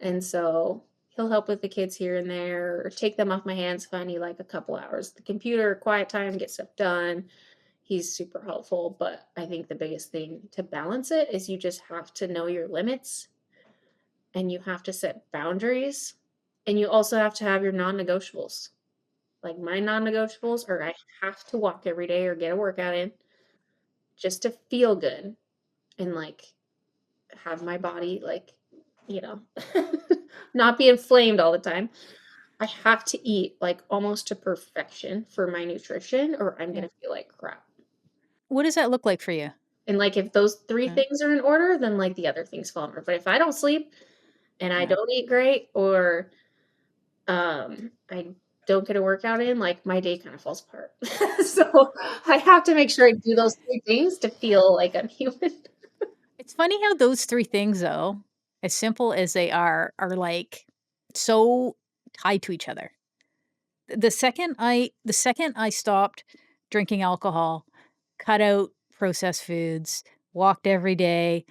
and so he'll help with the kids here and there or take them off my hands if I need, like, a couple hours. The computer, quiet time, get stuff done. He's super helpful, but I think the biggest thing to balance it is you just have to know your limits and you have to set boundaries, and you also have to have your non-negotiables. Like, my non-negotiables are I have to walk every day or get a workout in just to feel good and, like, have my body, like, you know, not be inflamed all the time. I have to eat, like, almost to perfection for my nutrition or I'm Yeah. gonna feel like crap. What does that look like for you? And, like, if those 3 Yeah. things are in order, then, like, the other things fall in order. But if I don't sleep and I Yeah. don't eat great or, I don't get a workout in, like, my day kinda falls apart. So, I have to make sure I do those 3 things to feel like I'm human. It's funny how those 3 things, though, as simple as they are, like, so tied to each other. The second I stopped drinking alcohol, cut out processed foods, walked every day,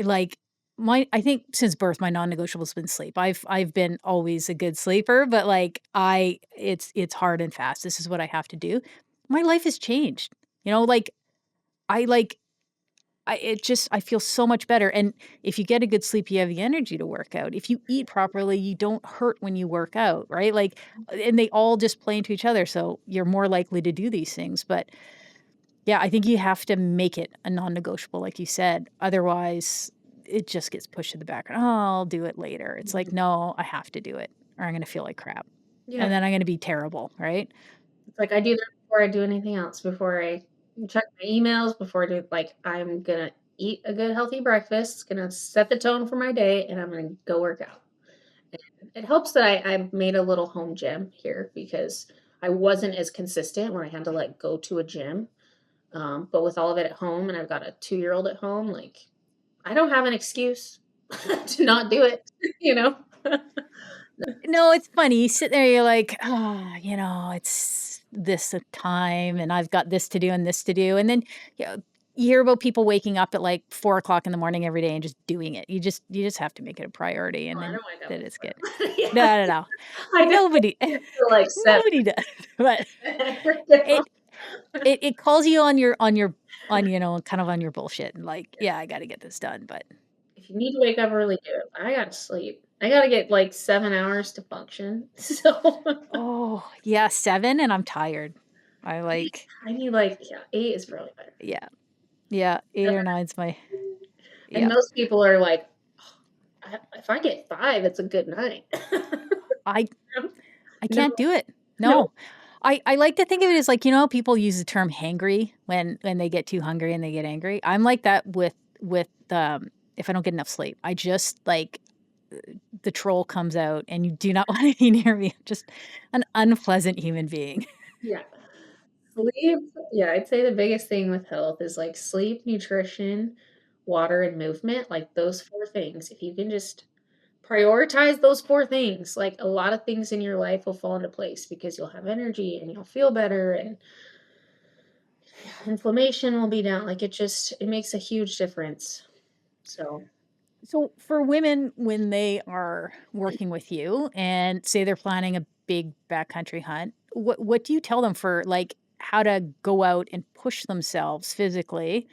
like, I think since birth, my non-negotiable's been sleep. I've been always a good sleeper, but, like, it's hard and fast. This is what I have to do. My life has changed, like, I, like I feel so much better, and if you get a good sleep, you have the energy to work out. If you eat properly, you don't hurt when you work out, right? Like, and they all just play into each other, so you're more likely to do these things, but, yeah, I think you have to make it a non-negotiable, like you said, otherwise, it just gets pushed to the background. "Oh, I'll do it later." It's like, Mhm. "No, I have to do it, or I'm gonna feel like crap, and Yeah. then I'm gonna be terrible," right? It's like I do that before I do anything else, before I check my emails, before I do like, I'm gonna eat a good healthy breakfast, it's gonna set the tone for my day, and I'm gonna go work out. It helps that I made a little home gym here because I wasn't as consistent when I had to, like, go to a gym, but with all of it at home and I've got a two-year-old at home, like, I don't have an excuse to not do it, you know? No, it's funny. You sit there, you're like, "Ah, it's this time, and I've got this to do and this to do." And then, you know, you hear about people waking up at, like, 4 o'clock in the morning every day and just doing it. You just have to make it a priority, No, and I then don't wake up then at it's good. 4. Yeah. No, no, no. I just Nobody wake up till, like, 7. nobody does, but Yeah. it it calls you on kind of on your bullshit and, like, "Yeah, I gotta get this done," but If you need to wake up early, do it. I gotta sleep. I gotta get, like, 7 hours to function. So, oh, yeah, 7, and I'm tired. I, like I need, like yeah, 8 is really better. yeah. Yeah, 8 or 9's my And yeah. most people are like, If I get 5, it's a good night." I I No, can't do it. no. No. I like to think of it as like, how people use the term hangry when they get too hungry and they get angry? I'm like that with if I don't get enough sleep. I just, like, the troll comes out and you do not wanna be near me. I'm just an unpleasant human being. Yeah. Sleep yeah, I'd say the biggest thing with health is, like, sleep, nutrition, water, and movement, like, those 4 things. If you can just prioritize those 4 things, like, a lot of things in your life will fall into place because you'll have energy and you'll feel better and inflammation will be down, like, it makes a huge difference. So So for women, when they are working with you and say they're planning a big backcountry hunt, what do you tell them for like how to go out and push themselves physically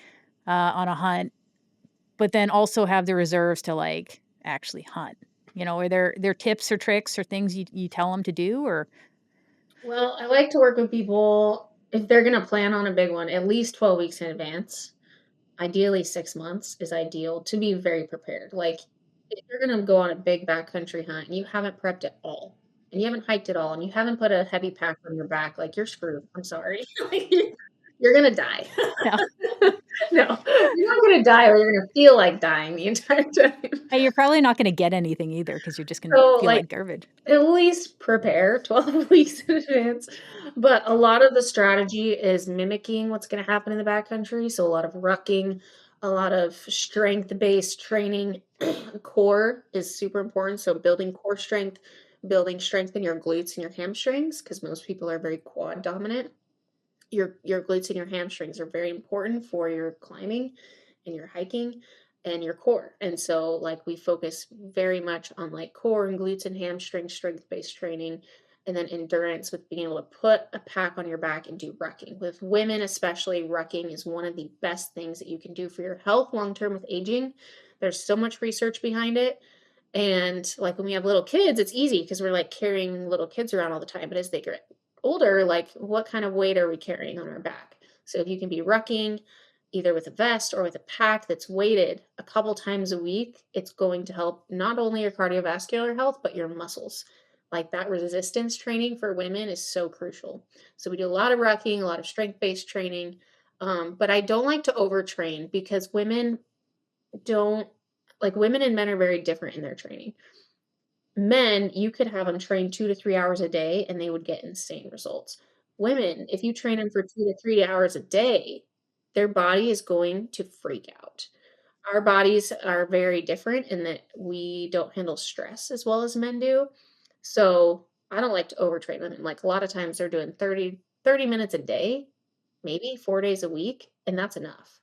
on a hunt, but then also have the reserves to like actually hunt? Are there tips or tricks or things you tell them to do or well, I like to work with people if they're gonna plan on a big one, at least 12 weeks in advance. Ideally, 6 months is ideal to be very prepared. Like, if you're gonna go on a big backcountry hunt and you haven't prepped at all, and you haven't hiked at all, and you haven't put a heavy pack on your back, like, you're screwed. I'm sorry. Like, you're gonna die. no? No, you're not gonna die or you're gonna feel like dying the entire time. Hey, you're probably not going to get anything either because you're just going to So, feel like, like garbage. at least prepare 12 weeks in advance. But a lot of the strategy is mimicking what's gonna happen in the backcountry, so a lot of rucking, a lot of strength-based training. Core is super important, so building core strength, building strength in your glutes and your hamstrings, because most people are very quad dominant. Your glutes and your hamstrings are very important for your climbing and your hiking and your core. And so like we focus very much on like core and glutes and hamstring strength based training, and then endurance with being able to put a pack on your back and do rucking. With women especially, rucking is one of the best things that you can do for your health long term with aging. There's so much research behind it. And like when we have little kids, it's easy because we're like carrying little kids around all the time. But as they get older, like what kind of weight are we carrying on our back? So if you can be rucking either with a vest or with a pack that's weighted a couple times a week, it's going to help not only your cardiovascular health, but your muscles. Like that resistance training for women is so crucial. So we do a lot of rucking, a lot of strength based training. But I don't like to overtrain because women don't like women and men are very different in their training. Men, you could have them train 2 to 3 hours a day, and they would get insane results. Women, if you train them for 2 to 3 hours a day, their body is going to freak out. Our bodies are very different in that we don't handle stress as well as men do. So, I don't like to overtrain women. Like, a lot of times they're doing 30 minutes a day, maybe 4 days a week, and that's enough.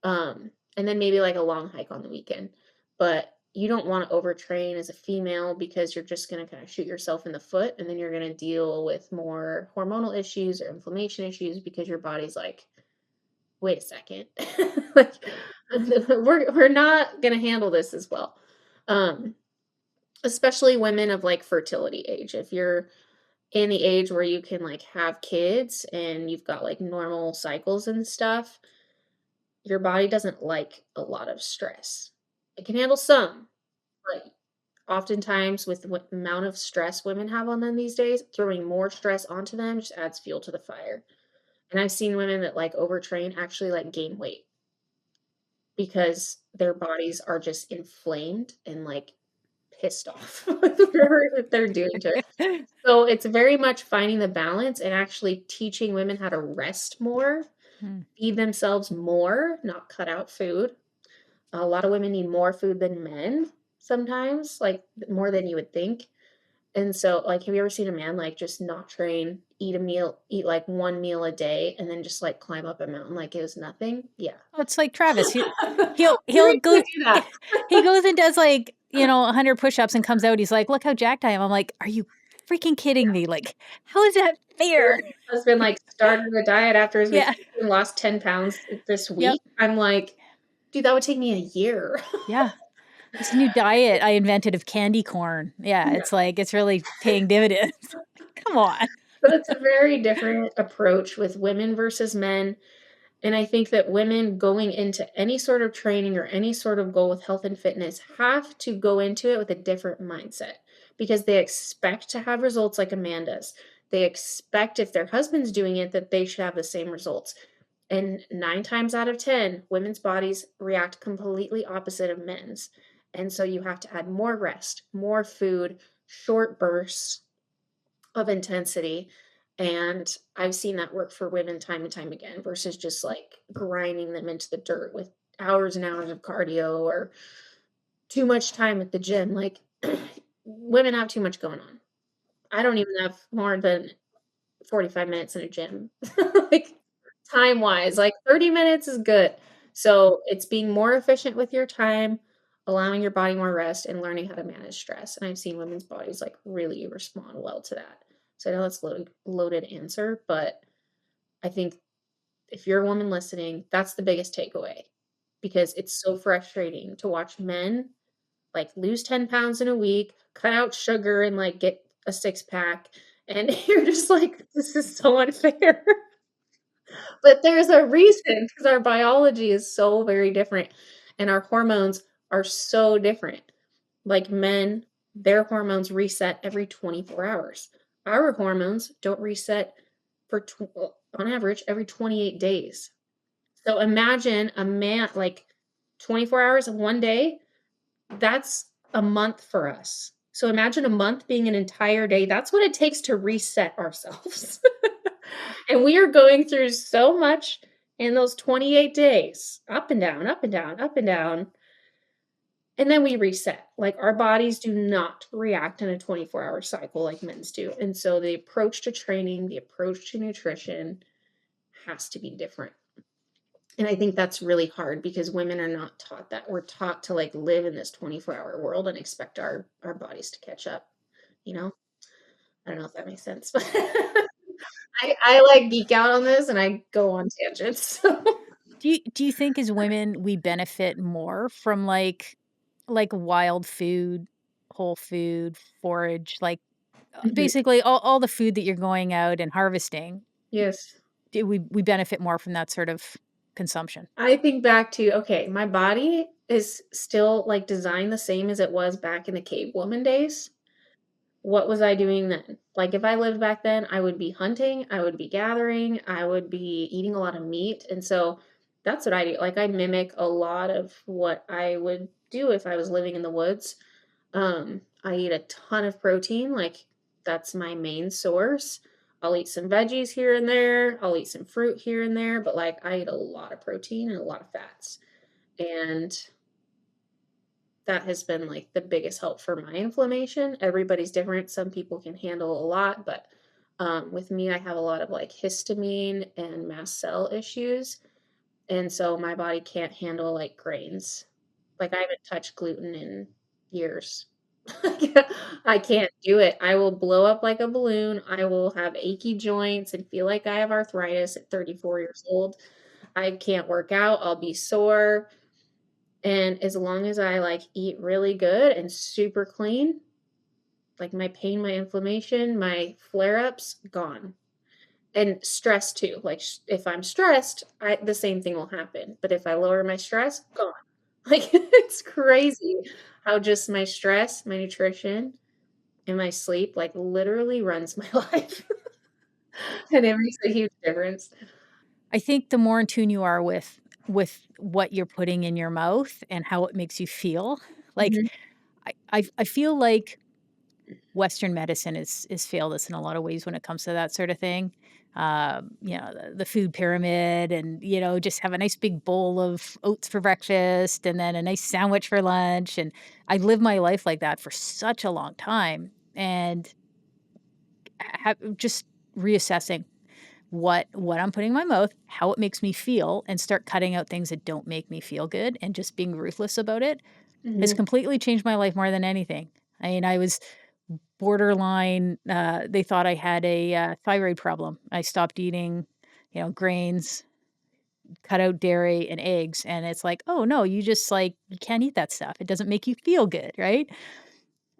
And then maybe like a long hike on the weekend. But you don't want to overtrain as a female because you're just going to kind of shoot yourself in the foot and then you're going to deal with more hormonal issues or inflammation issues because your body's like, wait a second. Like we're not going to handle this as well. Um, especially women of like fertility age. If you're in the age where you can like have kids and you've got like normal cycles and stuff, your body doesn't like a lot of stress. It can handle some, but oftentimes with the amount of stress women have on them these days, throwing more stress onto them just adds fuel to the fire. And I've seen women that like overtrain actually like gain weight because their bodies are just inflamed and like pissed off with whatever that they're doing to it. So it's very much finding the balance and actually teaching women how to rest more, Hmm. feed themselves more, not cut out food. A lot of women need more food than men sometimes, like more than you would think. And so, like, have you ever seen a man like just not train, eat like one meal a day, and then just like climb up a mountain like it was nothing? Yeah. Oh, it's like Travis. He'll Women go can't do that. he goes and does like, 100 push-ups and comes out, he's like, "Look how jacked I am." I'm like, "Are you freaking kidding me? Like, how is that My fair?" husband like started a diet after his Yeah. vacation and lost 10 pounds this Yep. week. I'm like, dude, that would take me a year. Yeah. This new diet I invented of candy corn. Yeah, Yeah. it's like it's really paying dividends. Come on. But it's a very different approach with women versus men. And I think that women going into any sort of training or any sort of goal with health and fitness have to go into it with a different mindset because they expect to have results like a man does. They expect if their husband's doing it that they should have the same results. And 9 times out of 10, women's bodies react completely opposite of men's. And so you have to add more rest, more food, short bursts of intensity. And I've seen that work for women time and time again versus just like grinding them into the dirt with hours and hours of cardio or too much time at the gym. Like women have too much going on. I don't even have more than 45 minutes in a gym. Like time wise, like 30 minutes is good. So it's being more efficient with your time, allowing your body more rest, and learning how to manage stress. And I've seen women's bodies like really respond well to that. So I know that's a loaded answer, but I think if you're a woman listening, that's the biggest takeaway because it's so frustrating to watch men like lose 10 pounds in a week, cut out sugar and like get a six pack. And you're just like, this is so unfair. But there's a reason because our biology is so very different and our hormones are so different. Like men, their hormones reset every 24 hours. Our hormones don't reset for on average every 28 days. So imagine a man like 24 hours of one day, that's a month for us. So imagine a month being an entire day. That's what it takes to reset ourselves. And we are going through so much in those 28 days, up and down, up and down, up and down, and then we reset. Like, our bodies do not react in a 24-hour cycle like men's do, and so the approach to training, the approach to nutrition has to be different. And I think that's really hard because women are not taught that. We're taught to, like, live in this 24-hour world and expect our bodies to catch up, you know? I don't know if that makes sense, but I, like, geek out on this, and I go on tangents, so Do you think as women we benefit more from, like, wild food, whole food, forage, like, Mhm. basically all the food that you're going out and harvesting, Yes. do we benefit more from that sort of consumption? I think back to, okay, my body is still, like, designed the same as it was back in the cave woman days. What was I doing then? Like, if I lived back then, I would be hunting, I would be gathering, I would be eating a lot of meat, and so that's what I do. Like, I mimic a lot of what I would do if I was living in the woods. I eat a ton of protein, like, that's my main source. I'll eat some veggies here and there, I'll eat some fruit here and there, but, like, I eat a lot of protein and a lot of fats, and that has been, like, the biggest help for my inflammation. Everybody's different. Some people can handle a lot, but, with me, I have a lot of, like, histamine and mast cell issues, and so my body can't handle, like, grains. Like, I haven't touched gluten in years. I can't do it. I will blow up like a balloon. I will have achy joints and feel like I have arthritis at 34 years old. I can't work out. I'll be sore. And as long as I, like, eat really good and super clean, like, my pain, my inflammation, my flare-ups, gone. And stress too. Like, if I'm stressed, the same thing will happen. But if I lower my stress, gone. Like, it's crazy how just my stress, my nutrition, and my sleep, like, literally runs my life. And it makes a huge difference. I think the more in tune you are with what you're putting in your mouth and how it makes you feel, like, Mhm, I feel like Western medicine is failed us in a lot of ways when it comes to that sort of thing. The food pyramid and, just have a nice big bowl of oats for breakfast and then a nice sandwich for lunch. And I lived my life like that for such a long time. And just reassessing what I'm putting in my mouth, how it makes me feel, and start cutting out things that don't make me feel good and just being ruthless about it has mhm. completely changed my life more than anything. I mean, I was borderline, they thought I had a, thyroid problem. I stopped eating, grains, cut out dairy and eggs, and it's like, "Oh, no, you just, like, you can't eat that stuff. It doesn't make you feel good," right?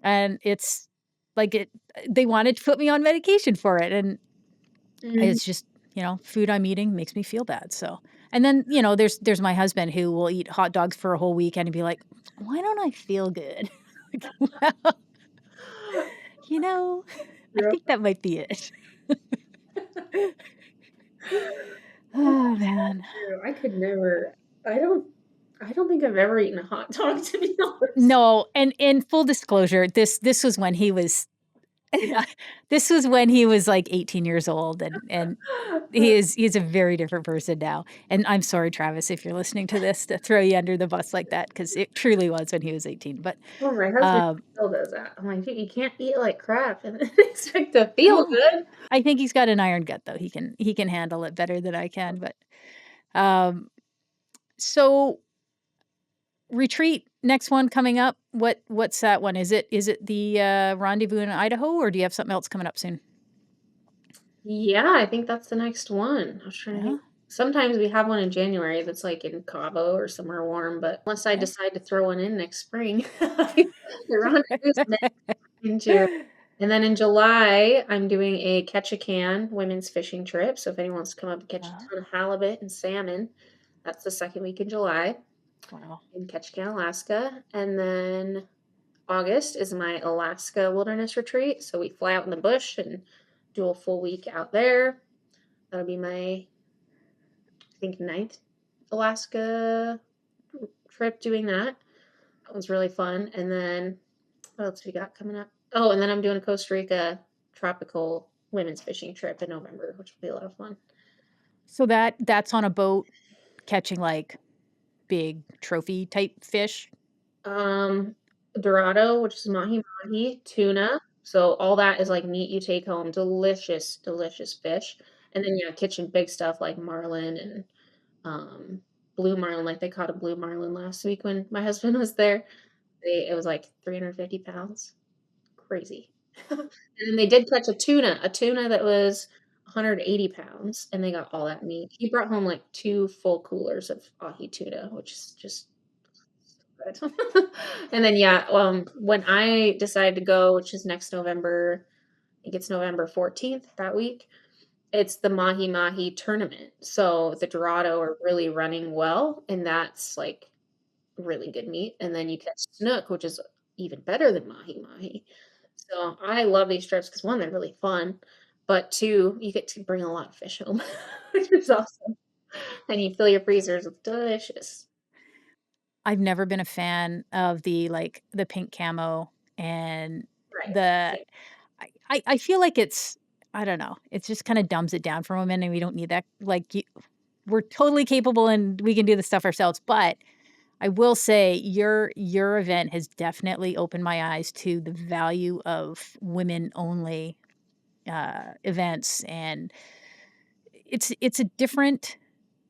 And it's like they wanted to put me on medication for it, and Mhm. it's just, food I'm eating makes me feel bad, so and then, there's my husband who will eat hot dogs for a whole weekend and be like, "Why don't I feel good?" Like, well, you know, I Yep. think that might be it. Oh, man. True, I could never I don't I don't think I've ever eaten a hot dog, to be honest. No, and in full disclosure, this was when he was this was when he was, like, 18 years old, and he is a very different person now, and I'm sorry, Travis, if you're listening to this, to throw you under the bus like that because it truly was when he was 18, but, Oh, my husband um still does that. I'm like, "Dude, you can't eat like crap and expect to feel oh, good." I think he's got an iron gut, though, he can handle it better than I can, but, um, so retreat, next one coming up, what's that one? Is it the, Rendezvous in Idaho, or do you have something else coming up soon? Yeah, I think that's the next one. I was trying to Yeah, think. Sometimes we have one in January that's, like, in Cabo or somewhere warm, but unless I yeah. decide to throw one in next spring, the rendezvous next in June. And then in July, I'm doing a catch a can women's fishing trip, so if anyone wants to come up and catch a Oh, ton of halibut and salmon, that's the 2nd week in July wow. in Ketchikan, Alaska. And then August is my Alaska wilderness retreat, so we fly out in the bush and do a full week out there. That'll be my, I think, ninth Alaska trip doing that. That was really fun. And then what else we got coming up? Oh, and then I'm doing a Costa Rica tropical women's fishing trip in November, which will be a lot of fun. So that's on a boat catching, like, big trophy type fish? Um, Dorado, which is mahi-mahi, tuna, so all that is, like, meat you take home, delicious, delicious fish, and then, yeah, kitchen big stuff like marlin and, um, blue marlin, like, they caught a blue marlin last week when my husband was there. They it was, like, 350 pounds. Crazy. And then they did catch a tuna that was 180 pounds, and they got all that meat. He brought home, like, 2 full coolers of ahi tuna, which is just good. And then, yeah, when I decide to go, which is next November, I think it's November 14th, that week, it's the mahi-mahi tournament. So the Dorado are really running well, and that's, like, really good meat, and then you catch snook, which is even better than mahi-mahi. So I love these trips because 1, they're really fun, but 2, you get to bring a lot of fish home, which is awesome, and you fill your freezers with delicious. I've never been a fan of the, like, the pink camo and Right. the Same. I feel like it's I don't know, it just kinda dumbs it down for women, and we don't need that, like, we're totally capable and we can do this stuff ourselves, but I will say your event has definitely opened my eyes to the value of women-only, events, and it's a different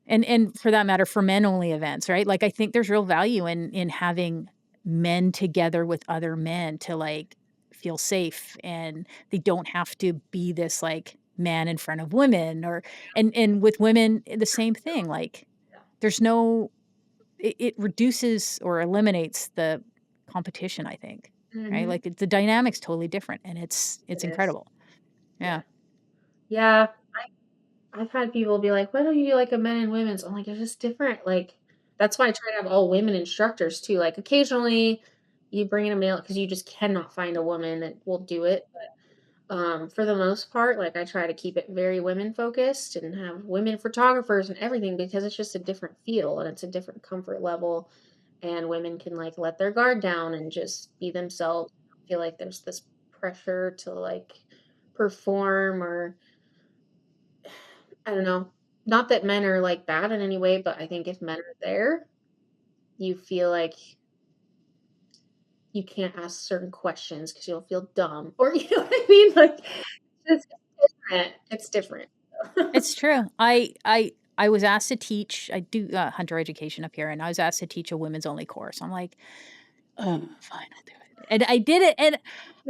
and for that matter, for men-only events, right? Like, I think there's real value in having men together with other men to, like, feel safe, and they don't have to be this, like, man in front of women or and with women, the same thing, like, Yeah. there's no it reduces or eliminates the competition, I think, right? Mhm. Like, the dynamic's totally different, and it's It is. incredible. Yeah. Yeah. Yeah. I've had people be like, "Why don't you do, like, a men and women's?" I'm like, "It's just different." Like, that's why I try to have all women instructors too. Like, occasionally, you bring in a male because you just cannot find a woman that will do it. For the most part, like, I try to keep it very women focused and have women photographers and everything because it's just a different feel and it's a different comfort level, and women can, like, let their guard down and just be themselves. I don't feel like there's this pressure to, like, perform or I don't know. Not that men are, like, bad in any way, but I think if men are there, you feel like you can't ask certain questions because 'cause you'll feel dumb or you know what I mean? Like, it's different. It's different. It's true. I was asked to teach I do, hunter education up here, and I was asked to teach a women's only course. I'm like, "Oh, fine, I'll do it." And I did it, and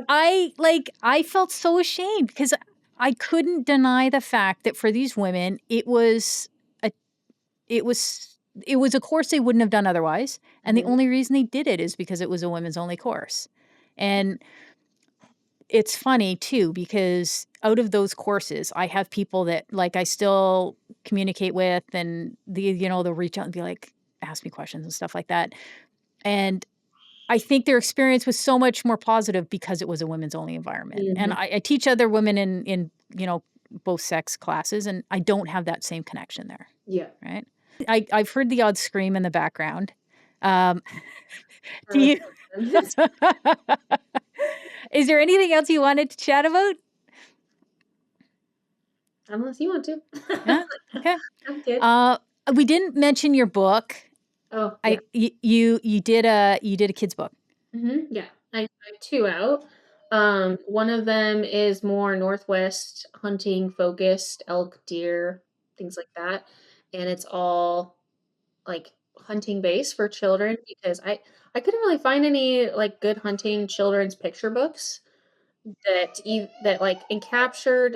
I felt so ashamed because I couldn't deny the fact that for these women, a it was it was a course they wouldn't have done otherwise, and the Mhm. only reason they did it is because it was a women's only course. And it's funny too because out of those courses, I have people that, like, I still communicate with and they'll reach out and be like, ask me questions and stuff like that. And I think their experience was so much more positive because it was a women's only environment. And Mhm. I teach other women in both sex classes, and I don't have that same connection there, Yeah. right? I've heard the odd scream in the background. Um, do That's you awesome. is there anything else you wanted to chat about? Unless you want to. Yeah, okay. I'm good. Uh, we didn't mention your book. Oh, yeah. You did a kid's book. Yeah. I have 2 out. One of them is more Northwest hunting focused, elk, deer, things like that, and it's all, like, hunting based for children because I couldn't really find any, like, good hunting children's picture books that, like, captured,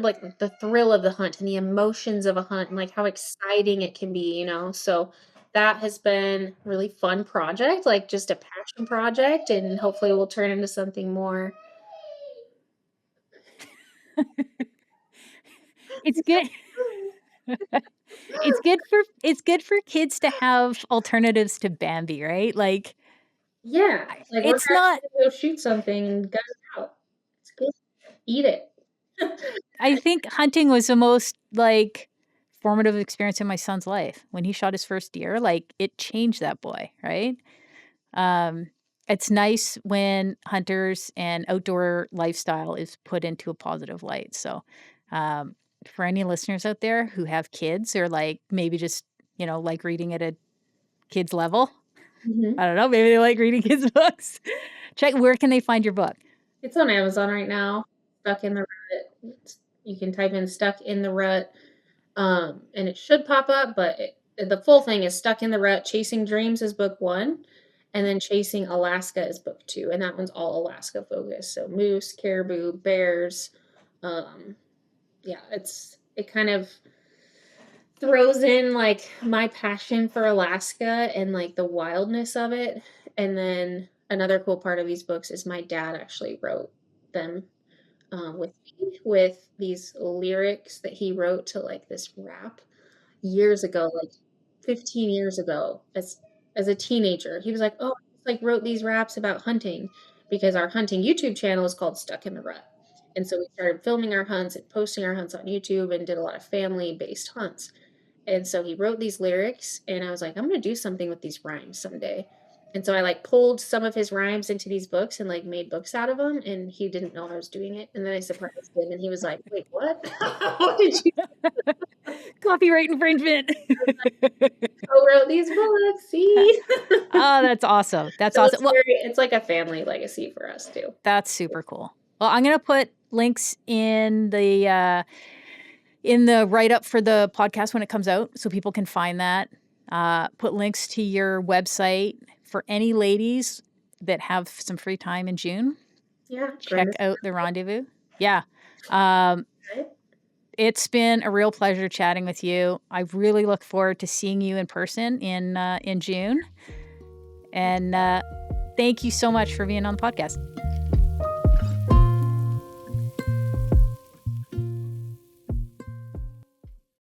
like, the thrill of the hunt and the emotions of a hunt and, like, how exciting it can be, you know? So, that has been a really fun project, like, just a passion project, and hopefully will turn into something more. It's good. It's good for kids to have alternatives to Bambi, right? Like, Yeah, like, we're it's not gonna go shoot something and gun it out. It's good. Eat it. I think hunting was the most, like, formative experience in my son's life. When he shot his first deer, like, it changed that boy, right? Um, it's nice when hunters and outdoor lifestyle is put into a positive light, so, um, for any listeners out there who have kids or, like, maybe just, like reading at a kid's level. I Mhm. don't know, maybe they like reading kids' books. Where can they find your book? It's on Amazon right now. Stuck in the Rut. You can type in "Stuck in the Rut," and it should pop up, but the full thing is "Stuck in the Rut: Chasing Dreams" is book 1, and then "Chasing Alaska" is book 2, and that one's all Alaska focused, so moose, caribou, bears, um, yeah, it kind of throws in, like, my passion for Alaska and, like, the wildness of it, and then another cool part of these books is my dad actually wrote them, with me, with these lyrics that he wrote to, like, this rap years ago, like 15 years ago, as a teenager. He was like, "Oh, I just, like, wrote these raps about hunting," because our hunting YouTube channel is called Stuck in the Rut, and so we started filming our hunts and posting our hunts on YouTube and did a lot of family-based hunts. And so he wrote these lyrics, and I was like, "I'm gonna do something with these rhymes someday." And so I, like, pulled some of his rhymes into these books and, like, made books out of them, and he didn't know I was doing it, and then I surprised him, and he was like, "Wait, what? What did you Copyright infringement. co-wrote these books, see?" Oh, that's awesome. That's So awesome. Well, it's like a family legacy for us too. that's super cool. Well, I'm gonna put links in the write-up for the podcast when it comes out so people can find that. Put links to your website for any ladies that have some free time in June. Yeah, Check Grenda out the Rendezvous. Yeah. Um, right? it's been a real pleasure chatting with you. I really look forward to seeing you in person in June. And thank you so much for being on the podcast.